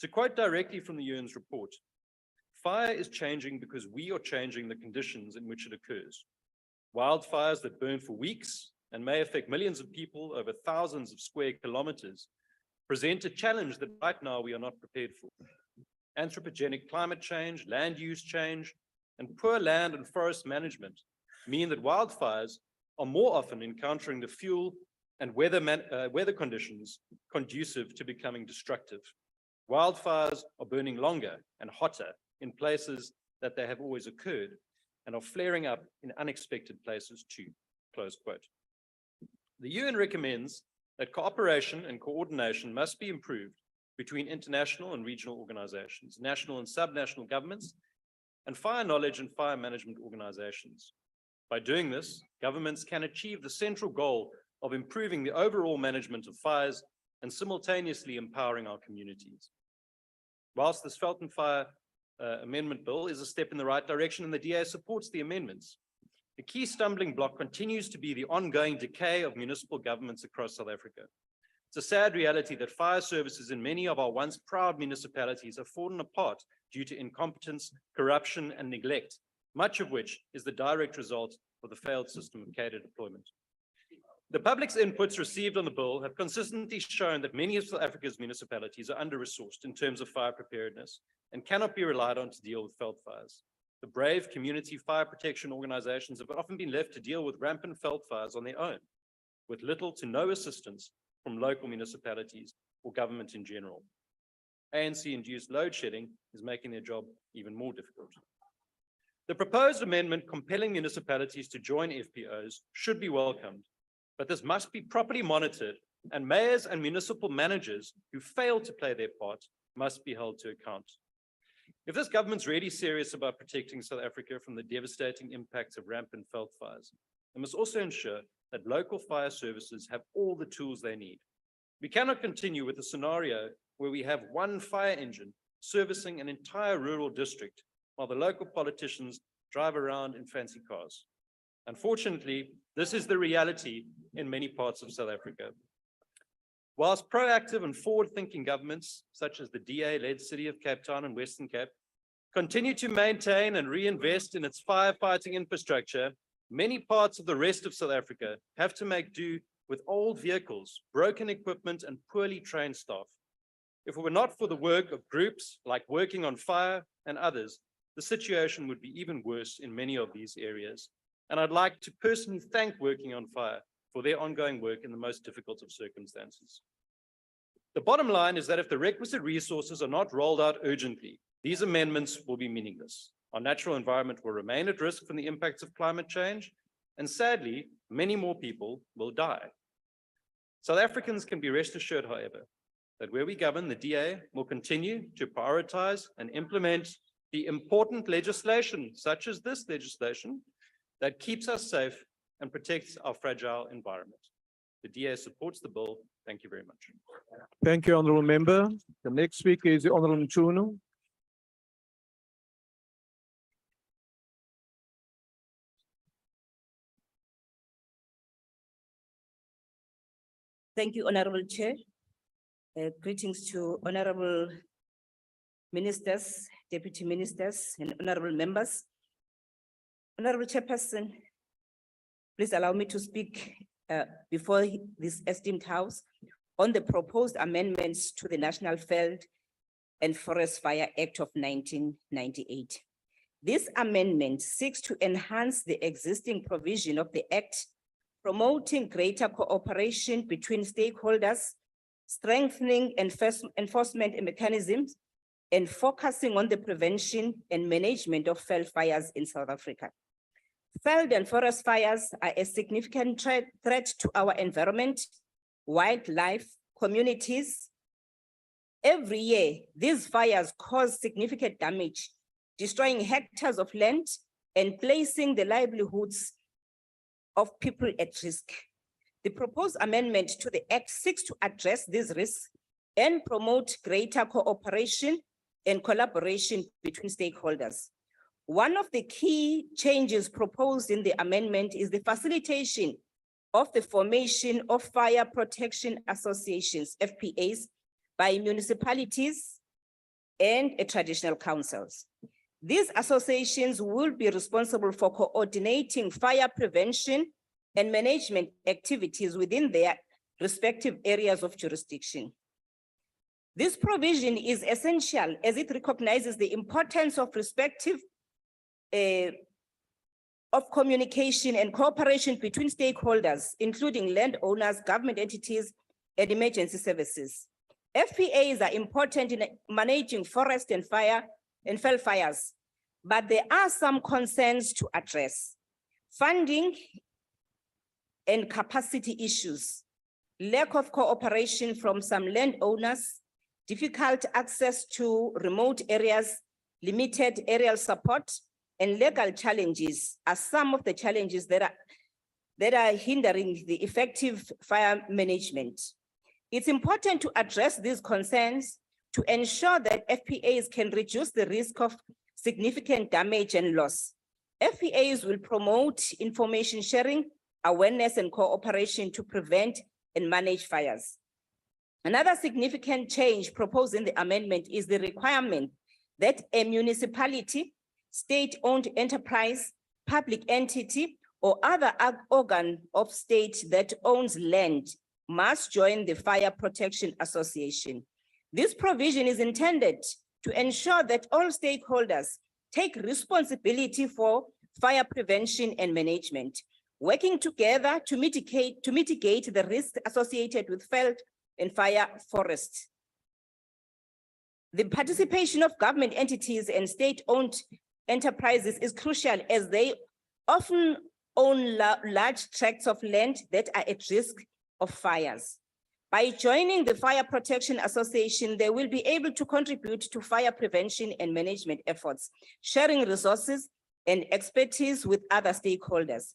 To quote directly from the UN's report, fire is changing because we are changing the conditions in which it occurs. Wildfires that burn for weeks and may affect millions of people over thousands of square kilometers present a challenge that right now we are not prepared for. Anthropogenic climate change, land use change, and poor land and forest management mean that wildfires are more often encountering the fuel and weather conditions conducive to becoming destructive. Wildfires are burning longer and hotter in places that they have always occurred and are flaring up in unexpected places too, close quote. The UN recommends that cooperation and coordination must be improved between international and regional organizations, national and subnational governments, and fire knowledge and fire management organizations. By doing this, governments can achieve the central goal of improving the overall management of fires and simultaneously empowering our communities. Whilst this Felton Fire Amendment Bill is a step in the right direction and the DA supports the amendments, the key stumbling block continues to be the ongoing decay of municipal governments across South Africa. It's a sad reality that fire services in many of our once proud municipalities have fallen apart due to incompetence, corruption, and neglect, much of which is the direct result of the failed system of cadre deployment. The public's inputs received on the bill have consistently shown that many of South Africa's municipalities are under-resourced in terms of fire preparedness and cannot be relied on to deal with veld fires. The brave community fire protection organizations have often been left to deal with rampant veld fires on their own, with little to no assistance from local municipalities or government in general. ANC-induced load shedding is making their job even more difficult. The proposed amendment compelling municipalities to join FPOs should be welcomed, but this must be properly monitored, and mayors and municipal managers who fail to play their part must be held to account. If this government's really serious about protecting South Africa from the devastating impacts of rampant veld fires, it must also ensure that local fire services have all the tools they need. We cannot continue with a scenario where we have one fire engine servicing an entire rural district while the local politicians drive around in fancy cars. Unfortunately, this is the reality in many parts of South Africa. Whilst proactive and forward-thinking governments, such as the DA-led City of Cape Town and Western Cape, continue to maintain and reinvest in its firefighting infrastructure, many parts of the rest of South Africa have to make do with old vehicles, broken equipment, and poorly trained staff. If it were not for the work of groups like Working on Fire and others, the situation would be even worse in many of these areas. And I'd like to personally thank Working on Fire for their ongoing work in the most difficult of circumstances. The bottom line is that if the requisite resources are not rolled out urgently, these amendments will be meaningless. Our natural environment will remain at risk from the impacts of climate change, and sadly, many more people will die. South Africans can be rest assured, however, that where we govern, the DA will continue to prioritize and implement the important legislation, such as this legislation, that keeps us safe and protects our fragile environment. The DA supports the bill. Thank you very much. Thank you, Honourable Member. The next speaker is the Honourable Mchunu. Thank you, Honorable Chair. Greetings to Honorable Ministers, Deputy Ministers, and Honorable Members. Honorable Chairperson, please allow me to speak before this esteemed House on the proposed amendments to the National Veld and Forest Fire Act of 1998. This amendment seeks to enhance the existing provision of the Act, promoting greater cooperation between stakeholders, strengthening enforcement mechanisms, and focusing on the prevention and management of veld fires in South Africa. Veld and forest fires are a significant threat to our environment, wildlife, communities. Every year, these fires cause significant damage, destroying hectares of land and placing the livelihoods of people at risk. The proposed amendment to the Act seeks to address these risks and promote greater cooperation and collaboration between stakeholders. One of the key changes proposed in the amendment is the facilitation of the formation of fire protection associations, FPAs, by municipalities and traditional councils. These associations will be responsible for coordinating fire prevention and management activities within their respective areas of jurisdiction. This provision is essential as it recognizes the importance of communication and cooperation between stakeholders, including landowners, government entities, and emergency services. FPAs are important in managing forest and veld fires, but there are some concerns to address. Funding and capacity issues, lack of cooperation from some landowners, difficult access to remote areas, limited aerial support, and legal challenges are some of the challenges that are hindering the effective fire management. It's important to address these concerns to ensure that FPAs can reduce the risk of significant damage and loss. FPAs will promote information sharing, awareness, and cooperation to prevent and manage fires. Another significant change proposed in the amendment is the requirement that a municipality, state-owned enterprise, public entity, or other organ of state that owns land must join the Fire Protection Association. This provision is intended to ensure that all stakeholders take responsibility for fire prevention and management, working together to mitigate the risks associated with veld and fire forests. The participation of government entities and state-owned enterprises is crucial as they often own large tracts of land that are at risk of fires. By joining the Fire Protection Association, they will be able to contribute to fire prevention and management efforts, sharing resources and expertise with other stakeholders.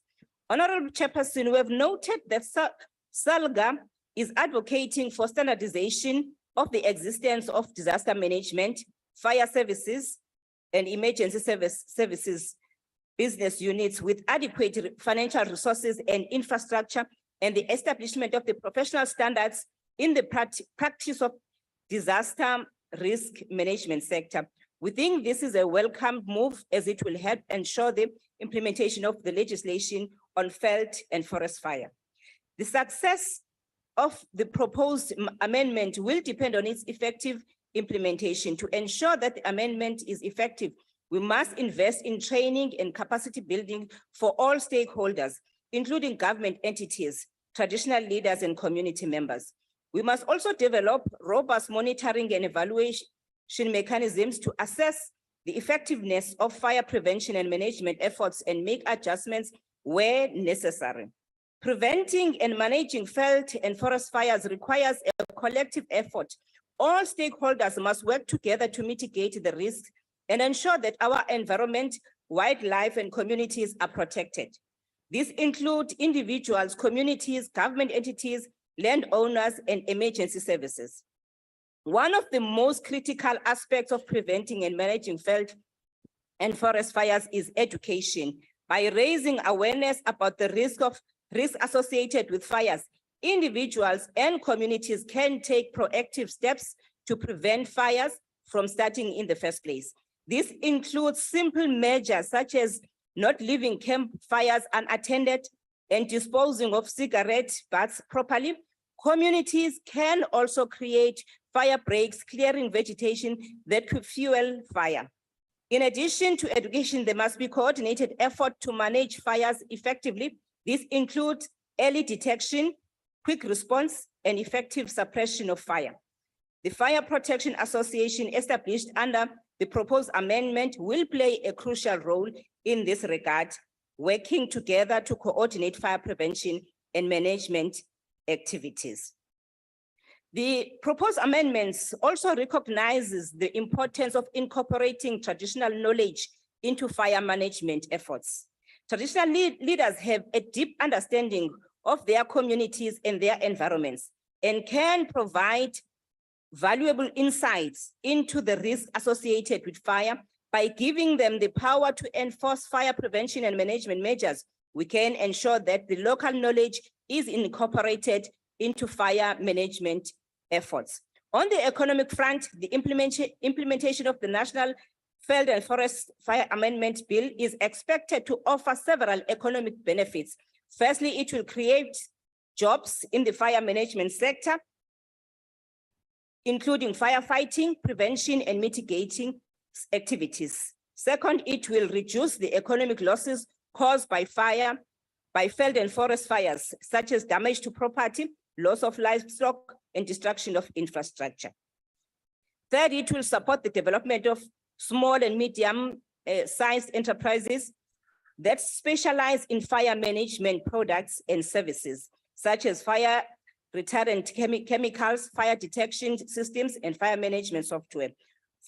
Honorable Chairperson, we have noted that SALGA is advocating for standardization of the existence of disaster management, fire services, and emergency services business units with adequate financial resources and infrastructure, and the establishment of the professional standards in the practice of disaster risk management sector. We think this is a welcome move as it will help ensure the implementation of the legislation on veld and forest fire. The success of the proposed amendment will depend on its effective implementation. To ensure that the amendment is effective, we must invest in training and capacity building for all stakeholders, including government entities, traditional leaders, and community members. We must also develop robust monitoring and evaluation mechanisms to assess the effectiveness of fire prevention and management efforts and make adjustments where necessary. Preventing and managing veld and forest fires requires a collective effort. All stakeholders must work together to mitigate the risks and ensure that our environment, wildlife, and communities are protected. These include individuals, communities, government entities, landowners, and emergency services. One of the most critical aspects of preventing and managing veld and forest fires is education. By raising awareness about the risks associated with fires, individuals and communities can take proactive steps to prevent fires from starting in the first place. This includes simple measures such as not leaving campfires unattended and disposing of cigarette butts properly. Communities can also create fire breaks, clearing vegetation that could fuel fire. In addition to education, there must be coordinated effort to manage fires effectively. This includes early detection, quick response, and effective suppression of fire. The Fire Protection Association established under the proposed amendment will play a crucial role in this regard, working together to coordinate fire prevention and management activities. The proposed amendments also recognizes the importance of incorporating traditional knowledge into fire management efforts. Traditional leaders have a deep understanding of their communities and their environments and can provide valuable insights into the risks associated with fire. By giving them the power to enforce fire prevention and management measures, we can ensure that the local knowledge is incorporated into fire management efforts. On the economic front, the implementation of the National Veld and Forest Fire Amendment Bill is expected to offer several economic benefits. Firstly, it will create jobs in the fire management sector, including firefighting, prevention, and mitigating activities. Second, it will reduce the economic losses caused by fire, by veld and forest fires, such as damage to property, loss of livestock, and destruction of infrastructure. Third, it will support the development of small and medium-sized enterprises that specialize in fire management products and services, such as fire retardant chemicals, fire detection systems, and fire management software.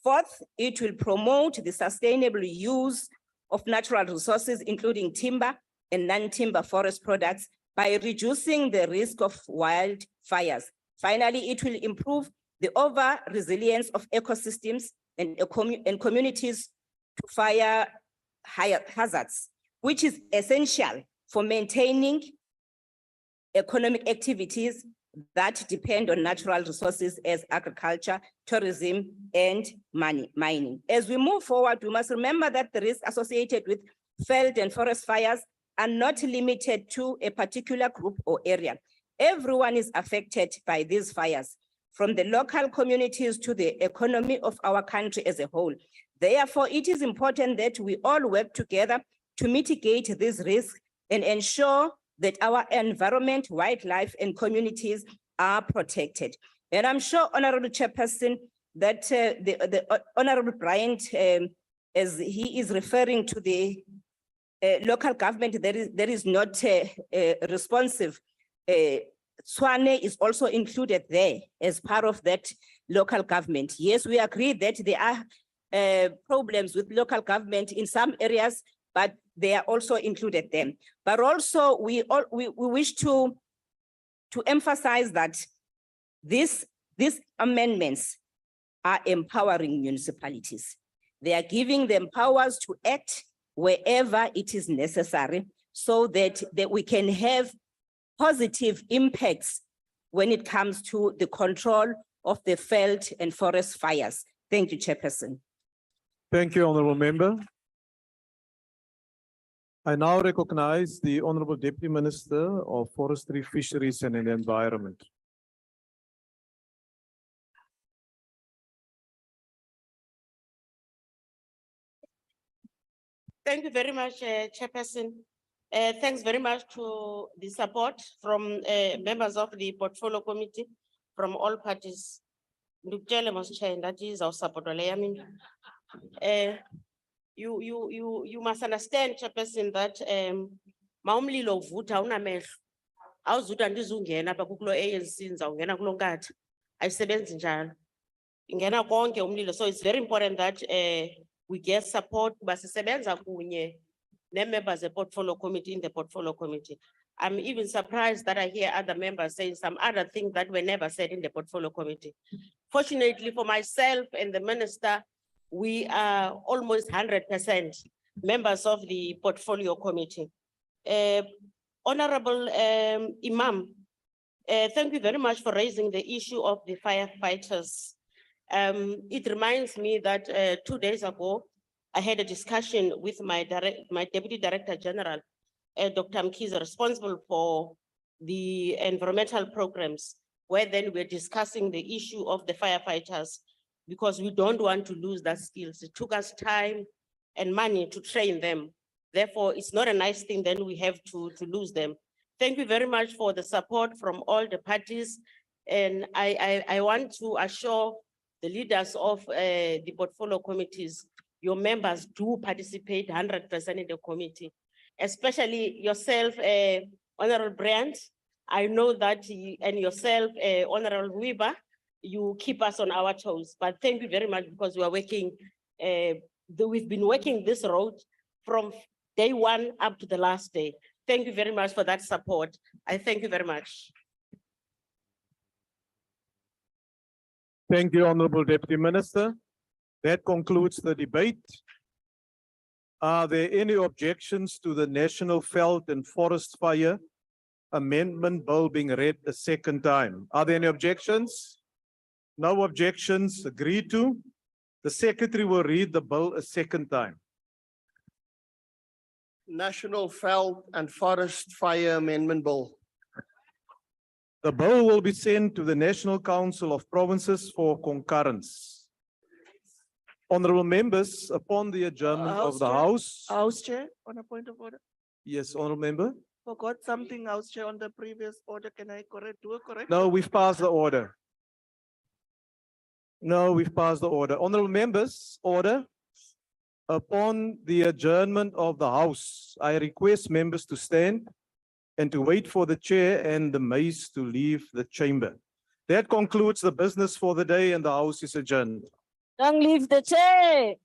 Fourth, it will promote the sustainable use of natural resources, including timber and non-timber forest products, by reducing the risk of wildfires. Finally, it will improve the overall resilience of ecosystems and communities to fire hazards, which is essential for maintaining economic activities that depend on natural resources as agriculture, tourism, and mining. As we move forward, we must remember that the risks associated with veld and forest fires are not limited to a particular group or area. Everyone is affected by these fires, from the local communities to the economy of our country as a whole. Therefore, it is important that we all work together to mitigate these risks and ensure that our environment, wildlife, and communities are protected. And I'm sure, Honorable Chairperson, that the Honorable Bryant, as he is referring to the local government, there is not responsive. Swane is also included there as part of that local government. Yes, we agree that there are problems with local government in some areas, but they are also included there. But also we wish to emphasize that these amendments are empowering municipalities. They are giving them powers to act wherever it is necessary so that we can have positive impacts when it comes to the control of the veld and forest fires. Thank you, Chairperson. Thank you, Honorable Member. I now recognize the Honorable Deputy Minister of Forestry, Fisheries and Environment. Thank you very much, Chairperson. Thanks very much to the support from members of the Portfolio Committee from all parties. That is our support. You must understand, Chairperson, that maumlilo vuta unamehlo. Awuzuthi andizungena apha kulo ANC ndizawungena kulo nkatha. Ayisebenzi njalo. Ingena konke umlilo. So it's very important that we get support. Basisebenza kunye ne-members of the Portfolio Committee in the Portfolio Committee. I'm even surprised that I hear other members saying some other things that were never said in the Portfolio Committee. Fortunately for myself and the Minister, we are almost 100% members of the Portfolio Committee. Honorable Imam, thank you very much for raising the issue of the firefighters. It reminds me that 2 days ago, I had a discussion with my Deputy Director General, Dr. Mkiza, responsible for the environmental programs, where then we're discussing the issue of the firefighters, because we don't want to lose that skills. It took us time and money to train them. Therefore, it's not a nice thing then we have to lose them. Thank you very much for the support from all the parties. And I want to assure the leaders of the portfolio committees, your members do participate 100% in the committee, especially yourself, Honorable Brand. I know that and yourself, Honorable Weber, you keep us on our toes, but thank you very much because we are working, we've been working this road from day one up to the last day. Thank you very much for that support. I thank you very much. Thank you, Honorable Deputy Minister. That concludes the debate. Are there any objections to the National Veld and Forest Fire Amendment Bill being read a second time? Are there any objections? No objections. Agreed to. The Secretary will read the bill a second time. National Veld and Forest Fire Amendment Bill. The bill will be sent to the National Council of Provinces for concurrence. Honorable members, upon the adjournment of the House. House Chair, on a point of order. Yes, Honorable Member. Forgot something, House Chair, on the previous order. Can I do a correction? No, we've passed the order. No, we've passed the order. Honorable members, order. Upon the adjournment of the House, I request members to stand and to wait for the chair and the maids to leave the chamber. That concludes the business for the day and the House is adjourned. Don't leave the chair.